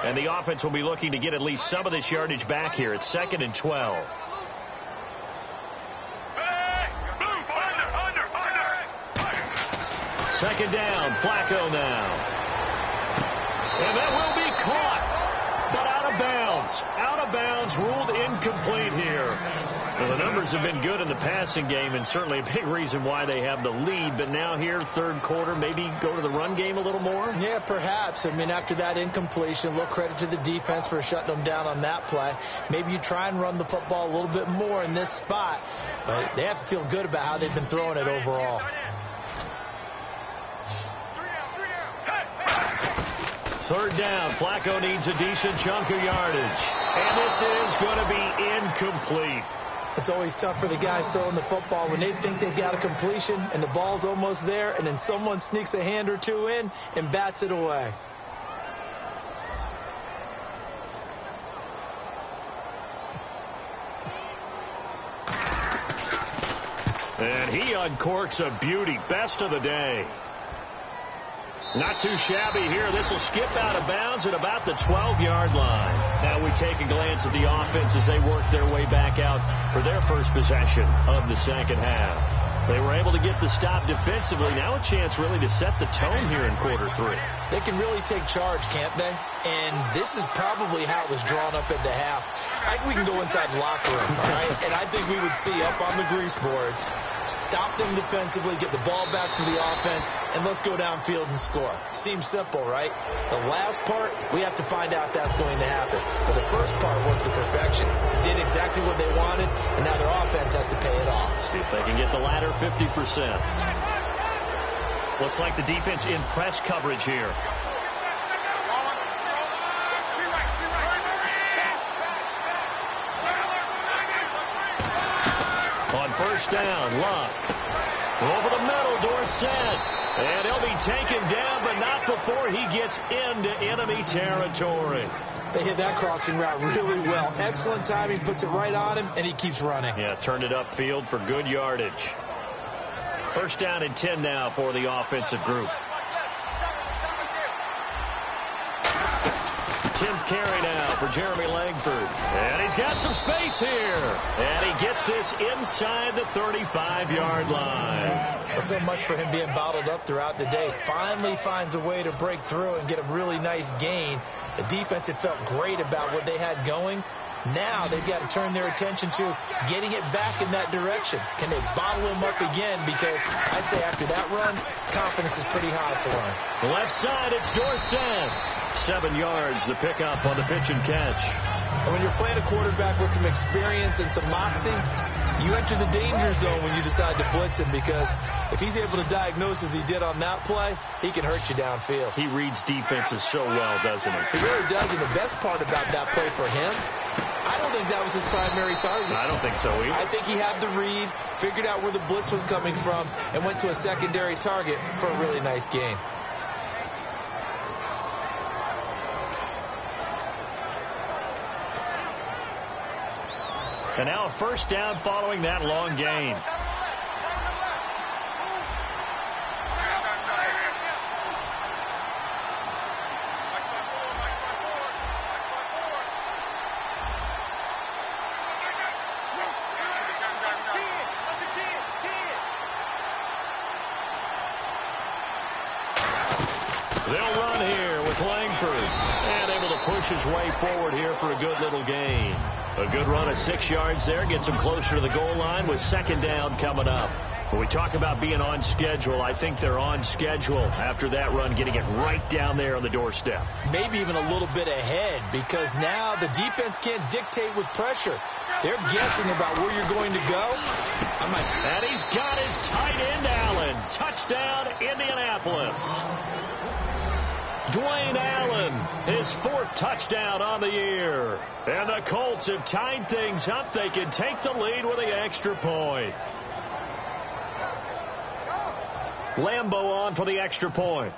C: And the offense will be looking to get at least some of this yardage back here. It's 2nd and 12. Second down, Flacco now. And that will be caught, but out of bounds. Out of bounds, ruled incomplete here. Well, the numbers have been good in the passing game, and certainly a big reason why they have the lead. But now here, third quarter, maybe go to the run game a little more?
D: Yeah, perhaps. I mean, after that incompletion, a little credit to the defense for shutting them down on that play. Maybe you try and run the football a little bit more in this spot. But they have to feel good about how they've been throwing it overall.
C: Third down, Flacco needs a decent chunk of yardage. And this is going to be incomplete.
D: It's always tough for the guys throwing the football when they think they've got a completion and the ball's almost there, and then someone sneaks a hand or two in and bats it away.
C: And he uncorks a beauty. Best of the day. Not too shabby here. This will skip out of bounds at about the 12-yard line. Now we take a glance at the offense as they work their way back out for their first possession of the second half. They were able to get the stop defensively. Now a chance really to set the tone here in quarter 3.
D: They can really take charge, can't they? And this is probably how it was drawn up at the half. I think we can go inside the locker room, all right? And I think we would see up on the grease boards, stop them defensively, get the ball back to the offense, and let's go downfield and score. Seems simple, right? The last part, we have to find out that's going to happen. But the first part worked to perfection. Did exactly what they wanted, and now their offense has to pay it off.
C: See if they can get the latter 50%. Looks like the defense in press coverage here. On first down, Love. Over the middle, Dorsett. And he'll be taken down, but not before he gets into enemy territory.
D: They hit that crossing route really well. Excellent timing, puts it right on him, and he keeps running.
C: Yeah, turned it upfield for good yardage. First down and 10 now for the offensive group. 10th carry now for Jeremy Langford. And he's got some space here. And he gets this inside the 35-yard line.
D: Well, so much for him being bottled up throughout the day. Finally finds a way to break through and get a really nice gain. The defense had felt great about what they had going. Now they've got to turn their attention to getting it back in that direction. Can they bottle him up again? Because I'd say after that run, confidence is pretty high for him.
C: Left side, it's Dorsett. 7 yards, the pickup on the pitch and catch.
D: And when you're playing a quarterback with some experience and some moxie, you enter the danger zone when you decide to blitz him, because if he's able to diagnose as he did on that play, he can hurt you downfield.
C: He reads defenses so well, doesn't he?
D: He really does, and the best part about that play for him, I don't think that was his primary target.
C: I don't think so either.
D: I think he had the read, figured out where the blitz was coming from, and went to a secondary target for a really nice gain.
C: And now first down following that long gain. They'll run here with Langford. And able to push push his way forward here for a good little gain. A good run of 6 yards there. Gets him closer to the goal line with second down coming up. When we talk about being on schedule, I think they're on schedule after that run, getting it right down there on the doorstep.
D: Maybe even a little bit ahead, because now the defense can't dictate with pressure. They're guessing about where you're going to go.
C: And he's got his tight end, Allen. Touchdown, Indianapolis. Dwayne Allen, his 4th touchdown on the year. And the Colts have tied things up. They can take the lead with the extra point. Lambeau on for the extra point.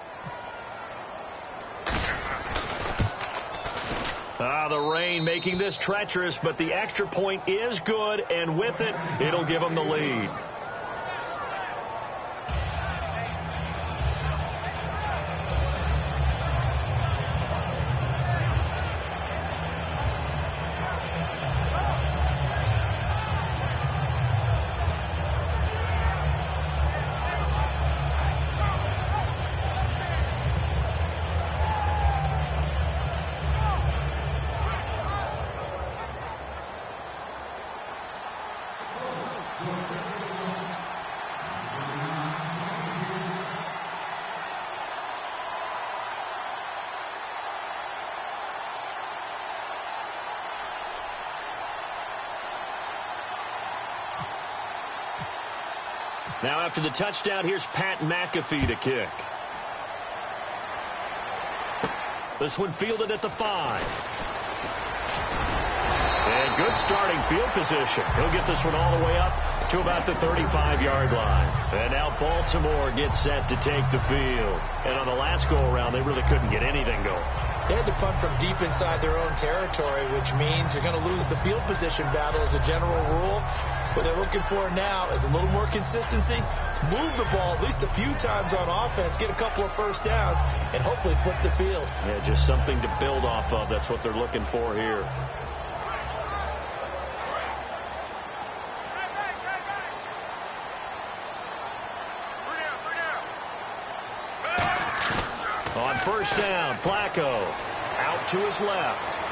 C: The rain making this treacherous, but the extra point is good, and with it, it'll give them the lead. Now after the touchdown, here's Pat McAfee to kick. This one fielded at the 5. And good starting field position. He'll get this one all the way up to about the 35-yard line. And now Baltimore gets set to take the field. And on the last go-around, they really couldn't get anything going.
D: They had to punt from deep inside their own territory, which means they're going to lose the field position battle as a general rule. What they're looking for now is a little more consistency, move the ball at least a few times on offense, get a couple of first downs, and hopefully flip the field.
C: Yeah, just something to build off of. That's what they're looking for here. On first down, Flacco out to his left.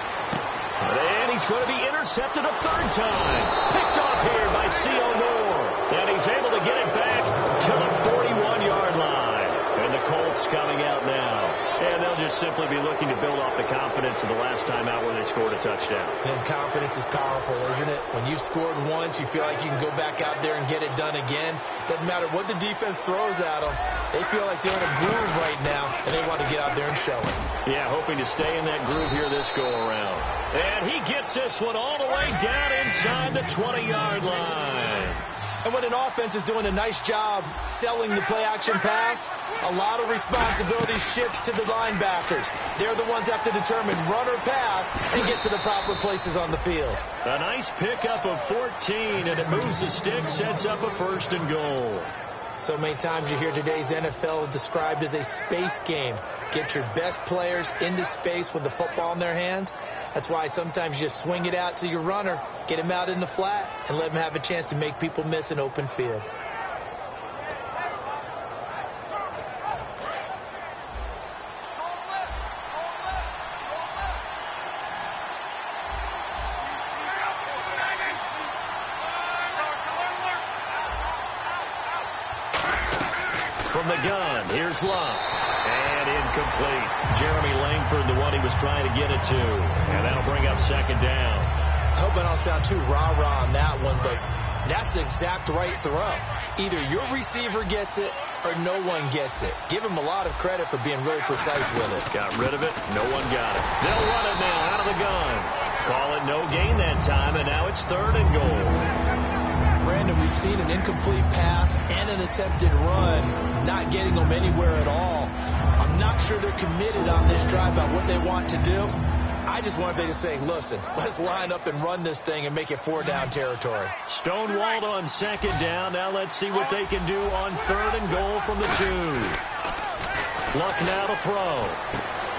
C: And he's going to be intercepted a 3rd time. Picked off here by C.O. Moore. And he's able to get it back to the 41-yard line. And the Colts coming out now. And they'll just simply be looking to build off the confidence of the last time out where they scored a touchdown.
D: And confidence is powerful, isn't it? When you've scored once, you feel like you can go back out there and get it done again. Doesn't matter what the defense throws at them. They feel like they're in a groove right now, and they want to get out there and show it.
C: Yeah, hoping to stay in that groove here this go-around. And he gets this one all the way down inside the 20-yard line.
D: And when an offense is doing a nice job selling the play-action pass, a lot of responsibility shifts to the linebackers. They're the ones that have to determine run or pass and get to the proper places on the field.
C: A nice pickup of 14, and it moves the stick, sets up a 1st and goal.
D: So many times you hear today's NFL described as a space game. Get your best players into space with the football in their hands. That's why sometimes you just swing it out to your runner, get him out in the flat, and let him have a chance to make people miss an open field.
C: From the gun, here's Love. And incomplete. Jeremy Langford, the one he was trying to get it to. And that'll bring up 2nd down.
D: I hope I don't sound too rah-rah on that one, but that's the exact right throw. Either your receiver gets it or no one gets it. Give him a lot of credit for being really precise with it.
C: Got rid of it. No one got it. They'll run it now out of the gun. Call it no gain that time, and now it's 3rd and goal.
D: Brandon, we've seen an incomplete pass and an attempted run, not getting them anywhere at all. I'm not sure they're committed on this drive about what they want to do. I just wanted them to say, listen, let's line up and run this thing and make it 4-down territory.
C: Stonewalled on 2nd down. Now let's see what they can do on 3rd and goal from the 2. Luck now to throw.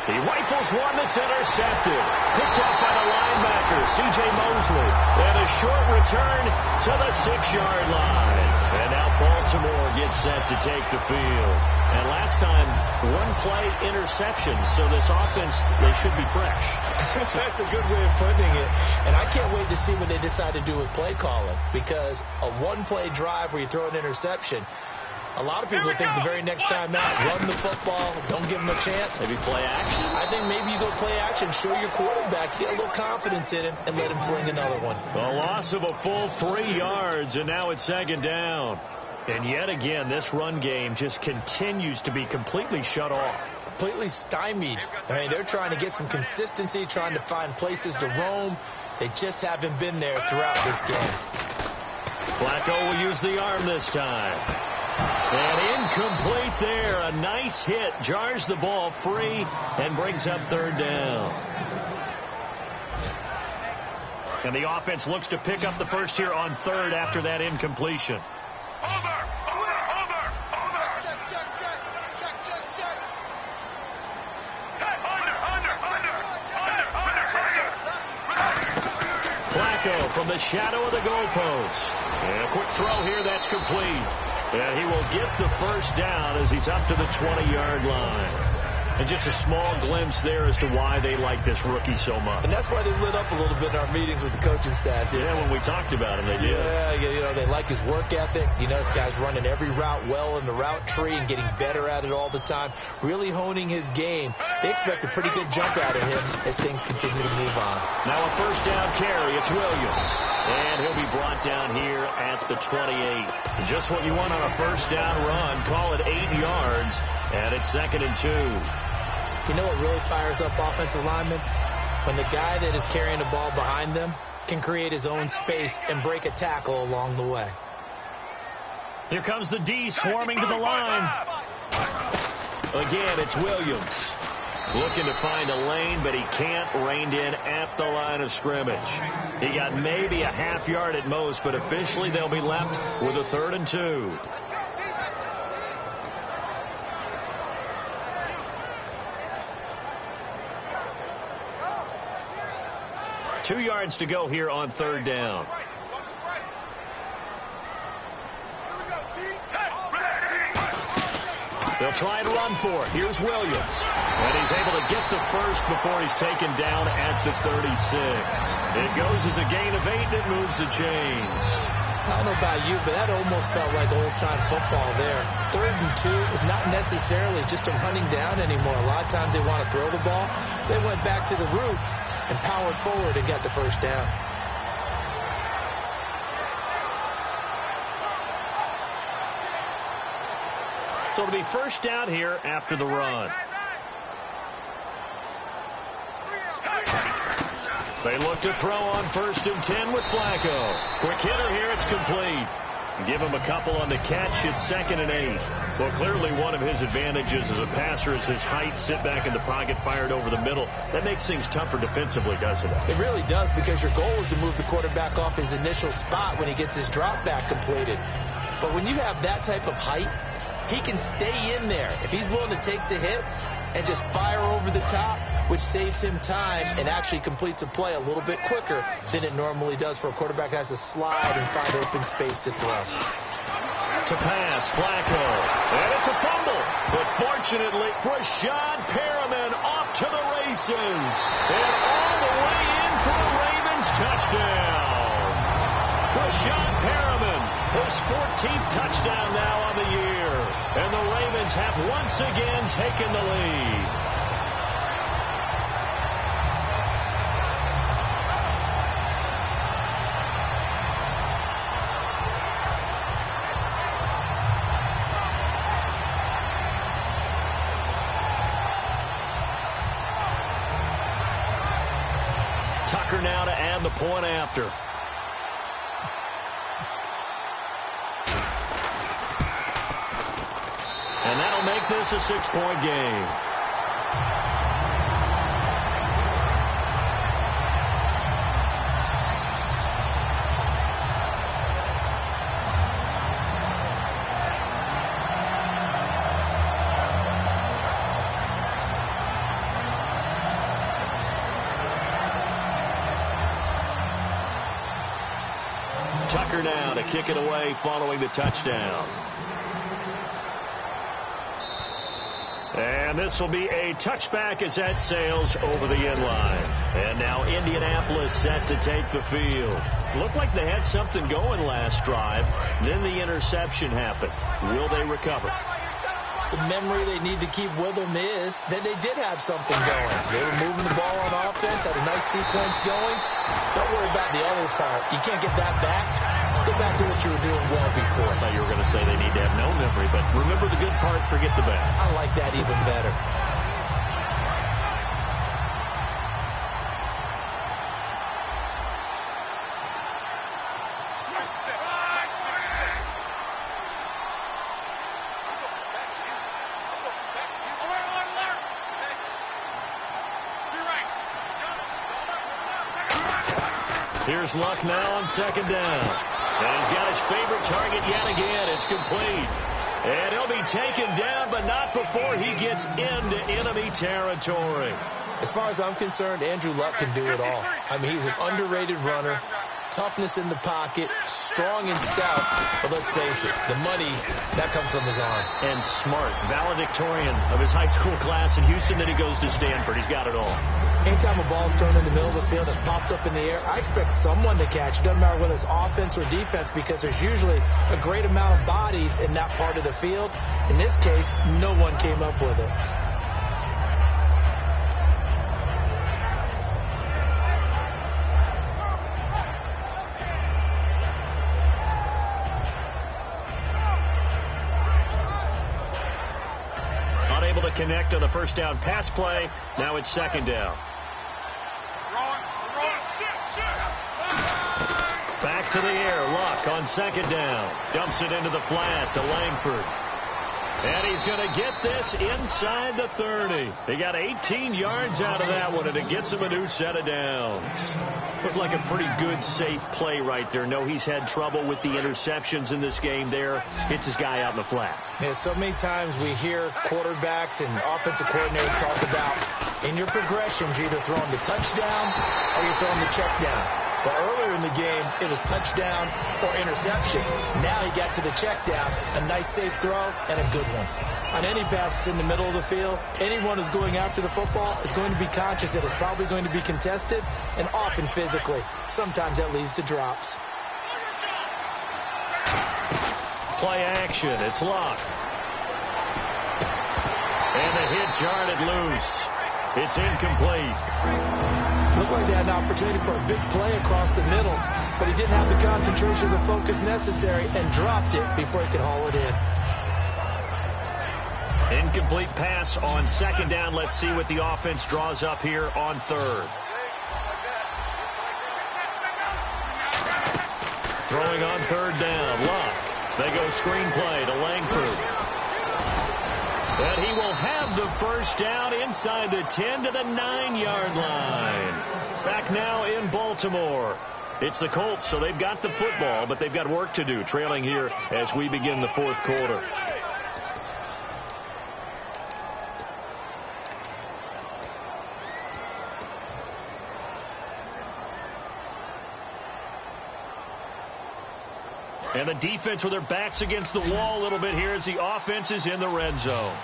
C: He rifles one that's intercepted. Picked off by the linebacker, C.J. Mosley. And a short return to the 6-yard line. And now Baltimore gets set to take the field. And last time, one-play interception, so this offense, they should be fresh.
D: That's a good way of putting it. And I can't wait to see what they decide to do with play calling, because a one-play drive where you throw an interception, a lot of people think the very next time out, run the football, don't give them a chance.
C: Maybe play action?
D: I think maybe you go play action, show your quarterback, get a little confidence in him, and let him fling another one.
C: A loss of a full 3 yards, and now it's second down. And yet again, this run game just continues to be completely shut off.
D: Completely stymied. I mean, they're trying to get some consistency, trying to find places to roam. They just haven't been there throughout this game.
C: Flacco will use the arm this time. And incomplete there. A nice hit. Jars the ball free and brings up third down. And the offense looks to pick up the first here on third after that incompletion. Flacco from the shadow of the goalpost. And a quick throw here that's complete. And he will get the first down as he's up to the 20-yard line. And just a small glimpse there as to why they like this rookie so much.
D: And that's why they lit up a little bit in our meetings with the coaching staff.
C: Yeah, when we talked about him, they did.
D: Yeah, you know, they like his work ethic. You know, this guy's running every route well in the route tree and getting better at it all the time, really honing his game. They expect a pretty good jump out of him as things continue to move on.
C: Now a first down carry. It's Williams. And he'll be brought down here at the 28. Just what you want on a first down run. Call it 8 yards. And it's 2nd and 2.
D: You know what really fires up offensive linemen? When the guy that is carrying the ball behind them can create his own space and break a tackle along the way.
C: Here comes the D swarming to the line. Again, it's Williams. Looking to find a lane, but he can't. Reined in at the line of scrimmage. He got maybe a half yard at most, but officially they'll be left with a 3rd and 2. Two yards to go here on third down. They'll try and run for it. Here's Williams. And he's able to get the first before he's taken down at the 36. It goes as a gain of 8, and it moves the chains.
D: I don't know about you, but that almost felt like old-time football there. 3rd and 2 is not necessarily just a running down anymore. A lot of times they want to throw the ball. They went back to the roots and powered forward and got the first down.
C: So it'll be first down here after the run. They look to throw on 1st and 10 with Flacco. Quick hitter here, it's complete. Give him a couple on the catch. It's 2nd and 8. Well, clearly one of his advantages as a passer is his height. Sit back in the pocket, fired over the middle. That makes things tougher defensively, doesn't it?
D: It really does, because your goal is to move the quarterback off his initial spot when he gets his drop back completed. But when you have that type of height, he can stay in there if he's willing to take the hits and just fire over the top, which saves him time and actually completes a play a little bit quicker than it normally does for a quarterback that has to slide and find open space to throw.
C: To pass, Flacco. And it's a fumble. But fortunately, Rashad Perriman off to the races. And all the way in for the Ravens touchdown. Rashad Perriman, his 14th touchdown now on the year. And the Ravens have once again taken the lead. Tucker now to add the point after. And that'll make this a 6-point game. Tucker now to kick it away following the touchdown. And this will be a touchback as that sails over the end line. And now Indianapolis set to take the field. Looked like they had something going last drive. Then the interception happened. Will they recover?
D: The memory they need to keep with them is that they did have something going. They were moving the ball on offense, had a nice sequence going. Don't worry about the other part. You can't get that back. Let's go back to what you were doing well before.
C: I thought you were going to say they need to have no memory, but remember the good part, forget the bad.
D: I like that even better.
C: Here's Luck now on second down. And he's got his favorite target yet again. It's complete. And he'll be taken down, but not before he gets into enemy territory.
D: As far as I'm concerned, Andrew Luck can do it all. I mean, he's an underrated runner. Toughness in the pocket, strong and stout. But let's face it, the money, that comes from his arm.
C: And smart, valedictorian of his high school class in Houston. Then he goes to Stanford. He's got it all.
D: Anytime a ball's thrown in the middle of the field that's popped up in the air, I expect someone to catch. It doesn't matter whether it's offense or defense, because there's usually a great amount of bodies in that part of the field. In this case, no one came up with it.
C: Unable to connect on the first down pass play. Now it's second down. Back to the air. Luck on second down. Dumps it into the flat to Langford. And he's going to get this inside the 30. He got 18 yards out of that one, and it gets him a new set of downs. Looked like a pretty good, safe play right there. No, he's had trouble with the interceptions in this game there. Hits his guy out in the flat.
D: Yeah, so many times we hear quarterbacks and offensive coordinators talk about in your progressions, you're either throwing the touchdown or you're throwing the check down. But earlier in the game, it was touchdown or interception. Now he got to the check down, a nice safe throw, and a good one. On any passes in the middle of the field, anyone who's going after the football is going to be conscious that it's probably going to be contested, and often physically. Sometimes that leads to drops.
C: Play action. It's Luck. And the hit jarred it loose. It's incomplete.
D: Looked like they had an opportunity for a big play across the middle, but he didn't have the concentration or the focus necessary and dropped it before he could haul it in.
C: Incomplete pass on second down. Let's see what the offense draws up here on third. Throwing on third down. Luck. They go screen play to Langford. And he will have the first down inside the 10 to the 9-yard line. Back now in Baltimore. It's the Colts, so they've got the football, but they've got work to do, trailing here as we begin the fourth quarter. And the defense with their backs against the wall a little bit here as the offense is in the red zone.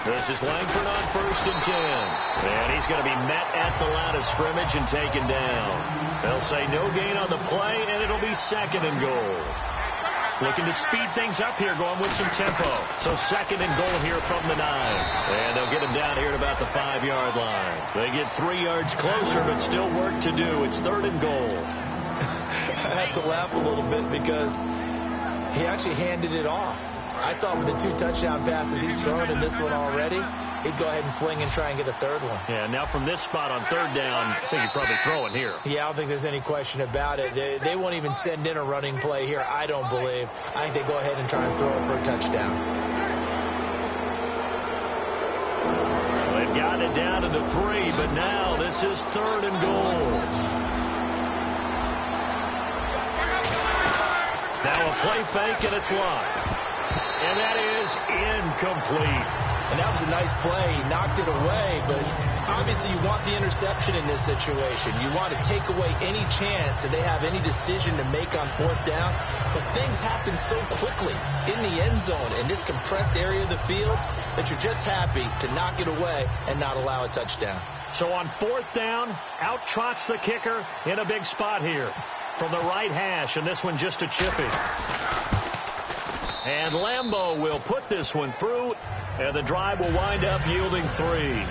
C: This is Langford on 1st and 10. And he's going to be met at the line of scrimmage and taken down. They'll say no gain on the play, and it'll be 2nd and goal. Looking to speed things up here, going with some tempo. So 2nd and goal here from the 9. And they'll get him down here at about the 5-yard line. They get 3 yards closer, but still work to do. It's 3rd and goal.
D: I have to laugh a little bit because he actually handed it off. I thought with the 2 touchdown passes he's thrown in this one already, he'd go ahead and fling and try and get a 3rd one.
C: Yeah, now from this spot on 3rd down, I think he's probably throwing here.
D: Yeah, I don't think there's any question about it. They won't even send in a running play here, I don't believe. I think they go ahead and try and throw it for a touchdown.
C: They've got it down to the 3, but now this is 3rd and goal. Now a play fake, and it's Luck. And that is incomplete.
D: And that was a nice play. He knocked it away, but obviously you want the interception in this situation. You want to take away any chance that they have any decision to make on fourth down. But things happen so quickly in the end zone in this compressed area of the field that you're just happy to knock it away and not allow a touchdown.
C: So on fourth down, out trots the kicker in a big spot here from the right hash, and this one just a chippy. And Lambeau will put this one through, and the drive will wind up yielding 3.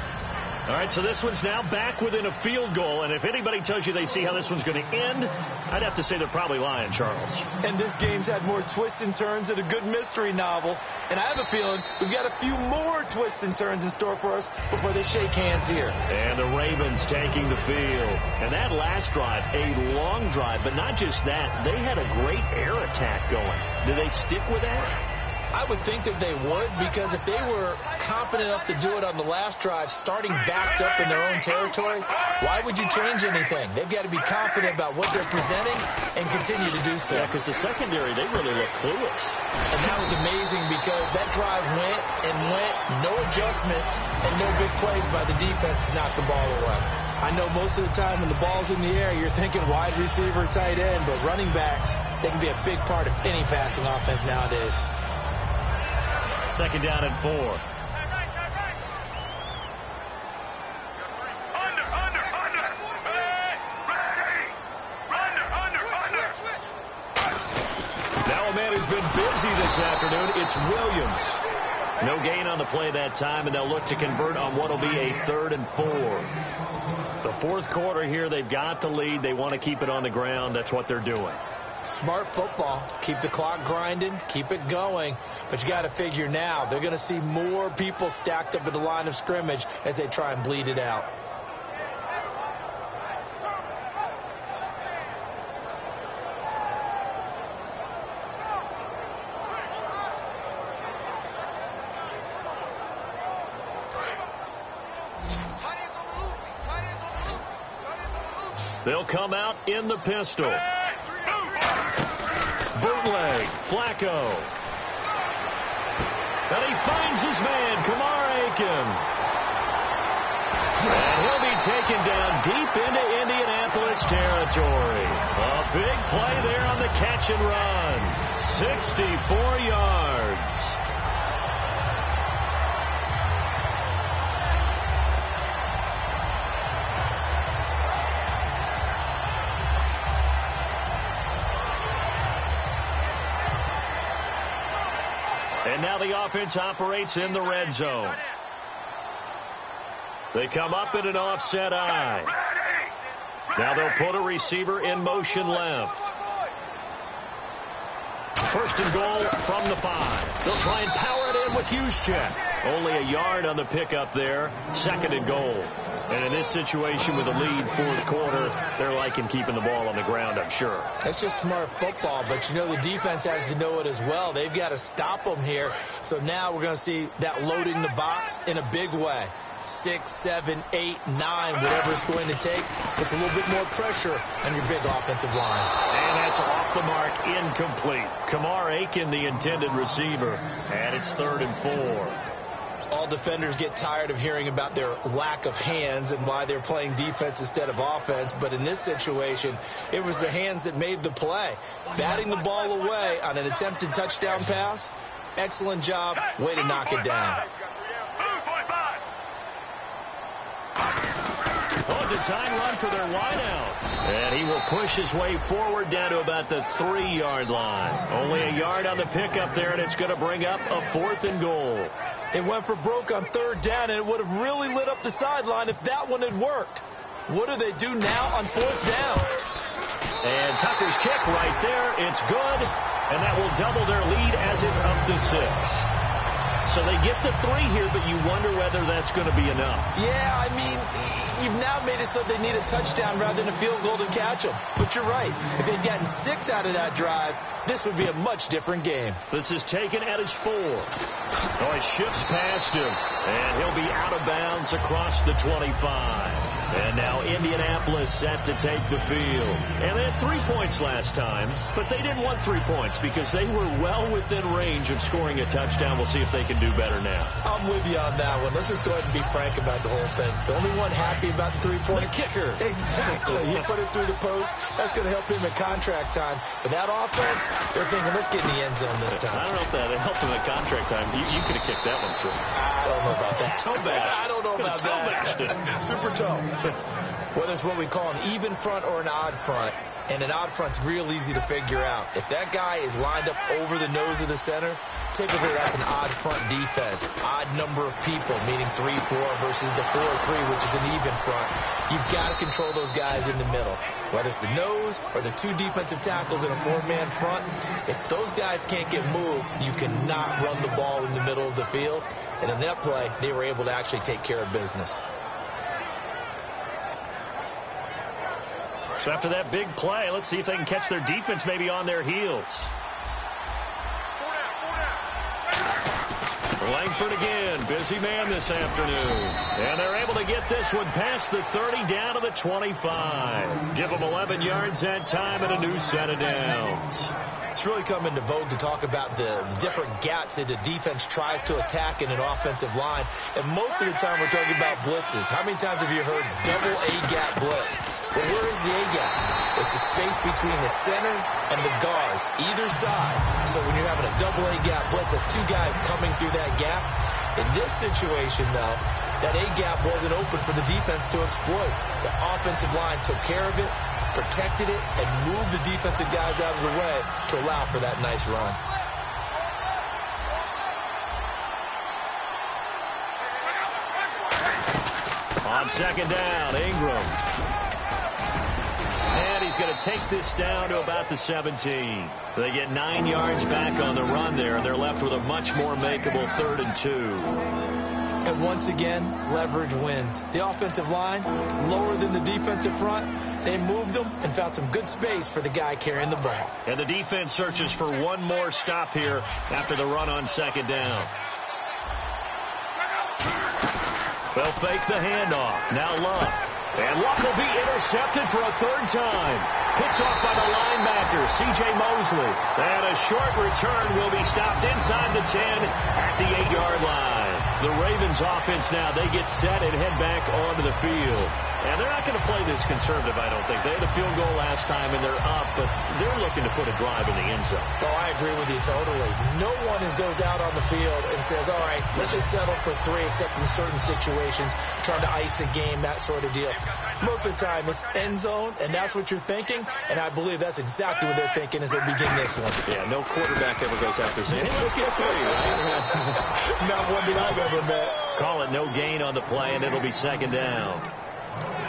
C: All right, so this one's now back within a field goal, and if anybody tells you they see how this one's going to end, I'd have to say they're probably lying, Charles.
D: And this game's had more twists and turns than a good mystery novel, and I have a feeling we've got a few more twists and turns in store for us before they shake hands here.
C: And the Ravens taking the field. And that last drive, a long drive, but not just that, they had a great air attack going. Do they stick with that?
D: I would think that they would, because if they were confident enough to do it on the last drive, starting backed up in their own territory, why would you change anything? They've got to be confident about what they're presenting and continue to do so.
C: Yeah, because the secondary, they really look clueless.
D: And that was amazing because that drive went and went, no adjustments and no big plays by the defense to knock the ball away. I know most of the time when the ball's in the air, you're thinking wide receiver, tight end, but running backs, they can be a big part of any passing offense nowadays.
C: Second down and 4. Now a man who's been busy this afternoon, it's Williams. No gain on the play that time, and they'll look to convert on what will be a 3rd and 4. The fourth quarter here, they've got the lead. They want to keep it on the ground. That's what they're doing.
D: Smart football. Keep the clock grinding. Keep it going. But you got to figure now they're going to see more people stacked up at the line of scrimmage as they try and bleed it out.
C: They'll come out in the pistol. Bootleg, Flacco. And he finds his man, Kamar Aiken. And he'll be taken down deep into Indianapolis territory. A big play there on the catch and run. 64 yards. And now the offense operates in the red zone. They come up in an offset eye. Now they'll put a receiver in motion left. First and goal from the 5. They'll try and power it in with Juszczyk. Only a yard on the pickup there. Second and goal. And in this situation with a lead fourth quarter, they're liking keeping the ball on the ground, I'm sure.
D: That's just smart football, but you know the defense has to know it as well. They've got to stop them here. So now we're going to see that loading the box in a big way. 6, 7, 8, 9, whatever it's going to take. Puts a little bit more pressure on your big offensive line.
C: And that's off the mark, incomplete. Kamar Aiken, the intended receiver. And it's 3rd and 4.
D: All defenders get tired of hearing about their lack of hands and why they're playing defense instead of offense. But in this situation, it was the hands that made the play. Batting the ball away on an attempted touchdown pass. Excellent job. Way to knock it down.
C: Design run for their wideout. And he will push his way forward down to about the 3-yard line. Only a yard on the pickup there, and it's going to bring up a 4th and goal.
D: It went for broke on 3rd down, and it would have really lit up the sideline if that one had worked. What do they do now on 4th down?
C: And Tucker's kick right there. It's good, and that will double their lead as it's up to 6. So they get the 3 here, but you wonder whether that's going to be enough.
D: Yeah, I mean, you've now made it so they need a touchdown rather than a field goal to catch them. But you're right. If they'd gotten 6 out of that drive, this would be a much different game.
C: This is taken at his 4. Oh, he shifts past him, and he'll be out of bounds across the 25. And now Indianapolis set to take the field. And they had 3 points last time, but they didn't want 3 points because they were well within range of scoring a touchdown. We'll see if they can do better now.
D: I'm with you on that one. Let's just go ahead and be frank about the whole thing. The only one happy about the 3-point.
C: The kicker.
D: Exactly. He put it through the post. That's going to help him at contract time. But that offense, they're thinking, let's get in the end zone this time.
C: I don't know if that helped him at contract time. You could have kicked that one, sir.
D: I don't know about that.
C: Toe bash.
D: I don't know about that. Super toe. Whether it's what we call an even front or an odd front, and an odd front's real easy to figure out. If that guy is lined up over the nose of the center, typically that's an odd front defense. Odd number of people, meaning 3-4 versus the 4-3, which is an even front. You've got to control those guys in the middle. Whether it's the nose or the 2 defensive tackles in a 4-man front, if those guys can't get moved, you cannot run the ball in the middle of the field. And in that play, they were able to actually take care of business.
C: So after that big play, let's see if they can catch their defense maybe on their heels. Langford again, busy man this afternoon. And they're able to get this one past the 30 down to the 25. Give them 11 yards that time and a new set of downs.
D: It's really come into vogue to talk about the different gaps that the defense tries to attack in an offensive line. And most of the time we're talking about blitzes. How many times have you heard double A-gap blitz? Well, where is the A-gap? It's the space between the center and the guards, either side. So when you're having a double A-gap blitz, that's 2 guys coming through that gap. In this situation, though, that A-gap wasn't open for the defense to exploit. The offensive line took care of it, protected it, and moved the defensive guys out of the way to allow for that nice run.
C: On second down, Ingram. And he's going to take this down to about the 17. They get 9 yards back on the run there, and they're left with a much more makeable 3rd and 2.
D: And once again, leverage wins. The offensive line, lower than the defensive front. They moved them and found some good space for the guy carrying the ball.
C: And the defense searches for one more stop here after the run on second down. They'll fake the handoff. Now Luck. And Luck will be intercepted for a 3rd time. Picked off by the linebacker, C.J. Mosley. And a short return will be stopped inside the 10 at the 8-yard line. The Ravens offense now, they get set and head back onto the field. And they're not going to play this conservative, I don't think. They had a field goal last time, and they're up, but they're looking to put a drive in the end zone.
D: Oh, I agree with you totally. No one goes out on the field and says, all right, let's just settle for 3, except in certain situations, trying to ice a game, that sort of deal. Most of the time, it's end zone, and that's what you're thinking, and I believe that's exactly what they're thinking as they begin this one.
C: Yeah, no quarterback ever goes out there saying, hey, let's get 3, right?
D: Not one that I've ever met.
C: Call it no gain on the play, and it'll be second down.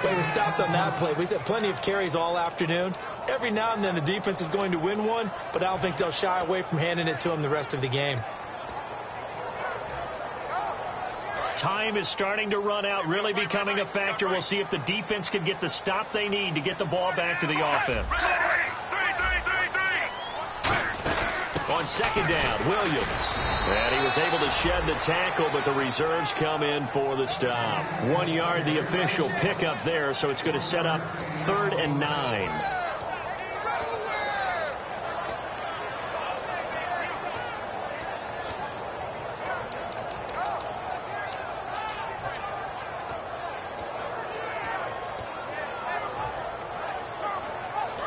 D: But we stopped on that play. We had plenty of carries all afternoon. Every now and then the defense is going to win one, but I don't think they'll shy away from handing it to him the rest of the game.
C: Time is starting to run out, really becoming a factor. We'll see if the defense can get the stop they need to get the ball back to the offense. On second down, Williams. And he was able to shed the tackle, but the reserves come in for the stop. 1 yard, the official pickup there, so it's going to set up 3rd and 9.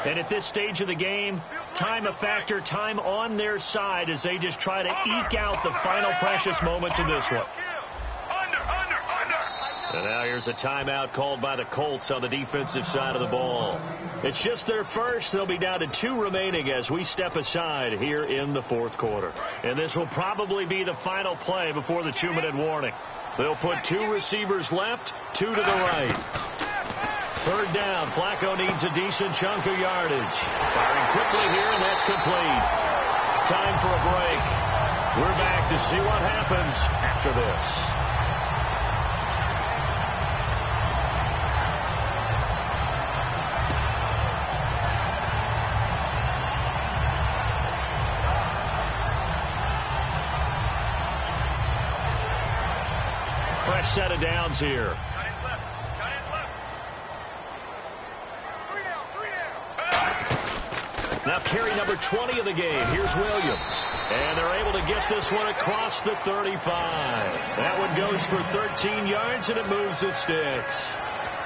C: And at this stage of the game, time a factor, time on their side as they just try to eke out the final precious moments of this one. And now here's a timeout called by the Colts on the defensive side of the ball. It's just their first. They'll be down to 2 remaining as we step aside here in the 4th quarter. And this will probably be the final play before the 2-minute warning. They'll put 2 receivers left, 2 to the right. 3rd down. Flacco needs a decent chunk of yardage. Firing quickly here, and that's complete. Time for a break. We're back to see what happens after this. Fresh set of downs here. Now carry number 20 of the game. Here's Williams. And they're able to get this one across the 35. That one goes for 13 yards, and it moves the sticks.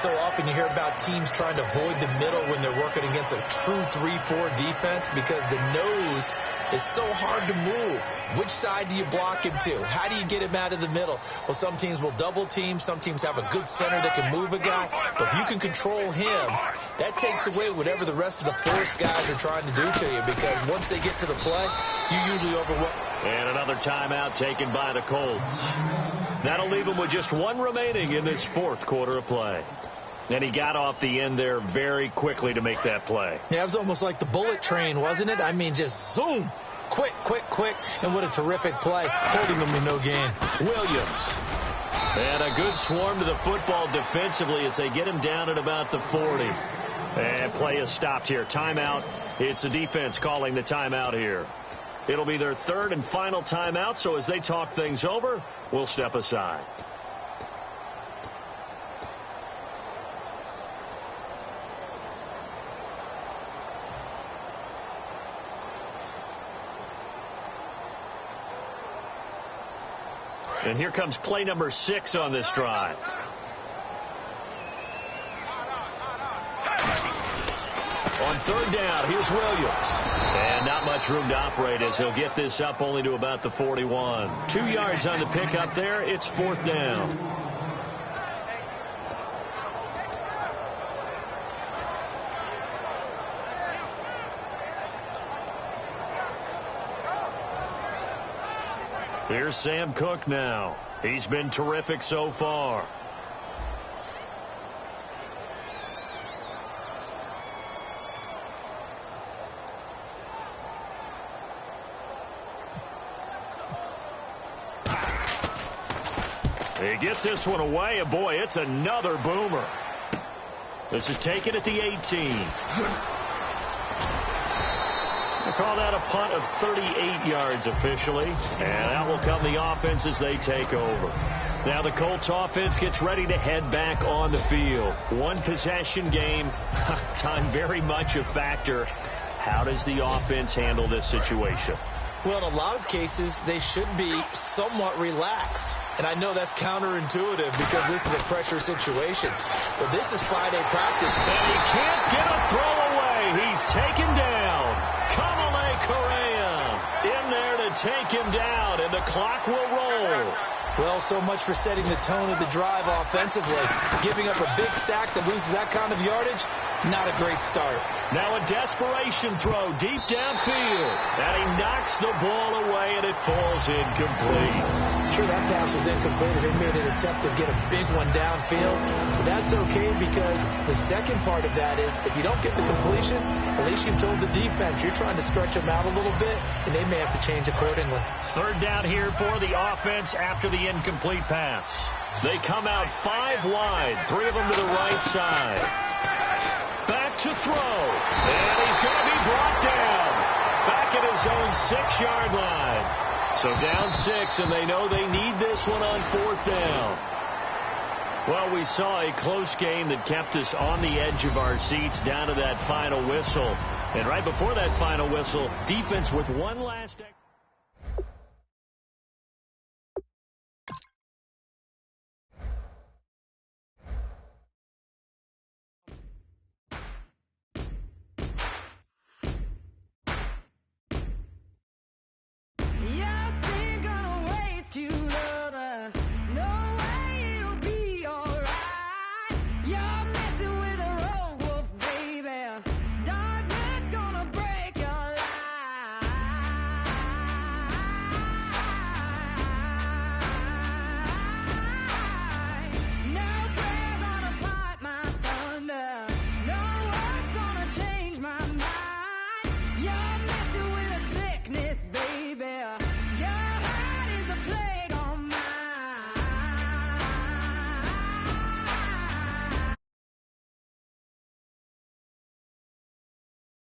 D: So often you hear about teams trying to avoid the middle when they're working against a true 3-4 defense because the nose is so hard to move. Which side do you block him to? How do you get him out of the middle? Well, some teams will double team. Some teams have a good center that can move a guy. But if you can control him, that takes away whatever the rest of the force guys are trying to do to you, because once they get to the play, you usually overwhelm.
C: And another timeout taken by the Colts. That'll leave them with just one remaining in this fourth quarter of play. And he got off the end there very quickly to make that play.
D: Yeah, it was almost like the bullet train, wasn't it? I mean, just zoom. Quick, quick, quick. And what a terrific play, holding them to no gain.
C: Williams. And a good swarm to the football defensively as they get him down at about the 40. And play is stopped here. Timeout. It's the defense calling the timeout here. It'll be their third and final timeout, so as they talk things over, we'll step aside. And here comes play number 6 on this drive. On third down, here's Williams. And not much room to operate as he'll get this up only to about the 41. 2 yards on the pickup there. It's fourth down. Here's Sam Cook now. He's been terrific so far. He gets this one away, and boy, it's another boomer. This is taken at the 18. They call that a punt of 38 yards officially, and out will come the offense as they take over. Now the Colts offense gets ready to head back on the field. One possession game, time very much a factor. How does the offense handle this situation?
D: Well, in a lot of cases, they should be somewhat relaxed. And I know that's counterintuitive because this is a pressure situation. But this is Friday practice.
C: And he can't get a throw away. He's taken down. Kamale Correa in there to take him down, and the clock will roll.
D: Well, so much for setting the tone of the drive offensively. Giving up a big sack that loses that kind of yardage, not a great start.
C: Now a desperation throw deep downfield. And he knocks the ball away, and it falls incomplete.
D: Sure, that pass was incomplete as they made an attempt to get a big one downfield. But that's okay because the second part of that is if you don't get the completion, at least you've told the defense you're trying to stretch them out a little bit, and they may have to change accordingly.
C: Third down here for the offense after the incomplete pass. They come out 5 wide, 3 of them to the right side. Back to throw, and he's going to be brought down back at his own 6-yard line. So down 6, and they know they need this one on fourth down. Well, we saw a close game that kept us on the edge of our seats down to that final whistle. And right before that final whistle, defense with one last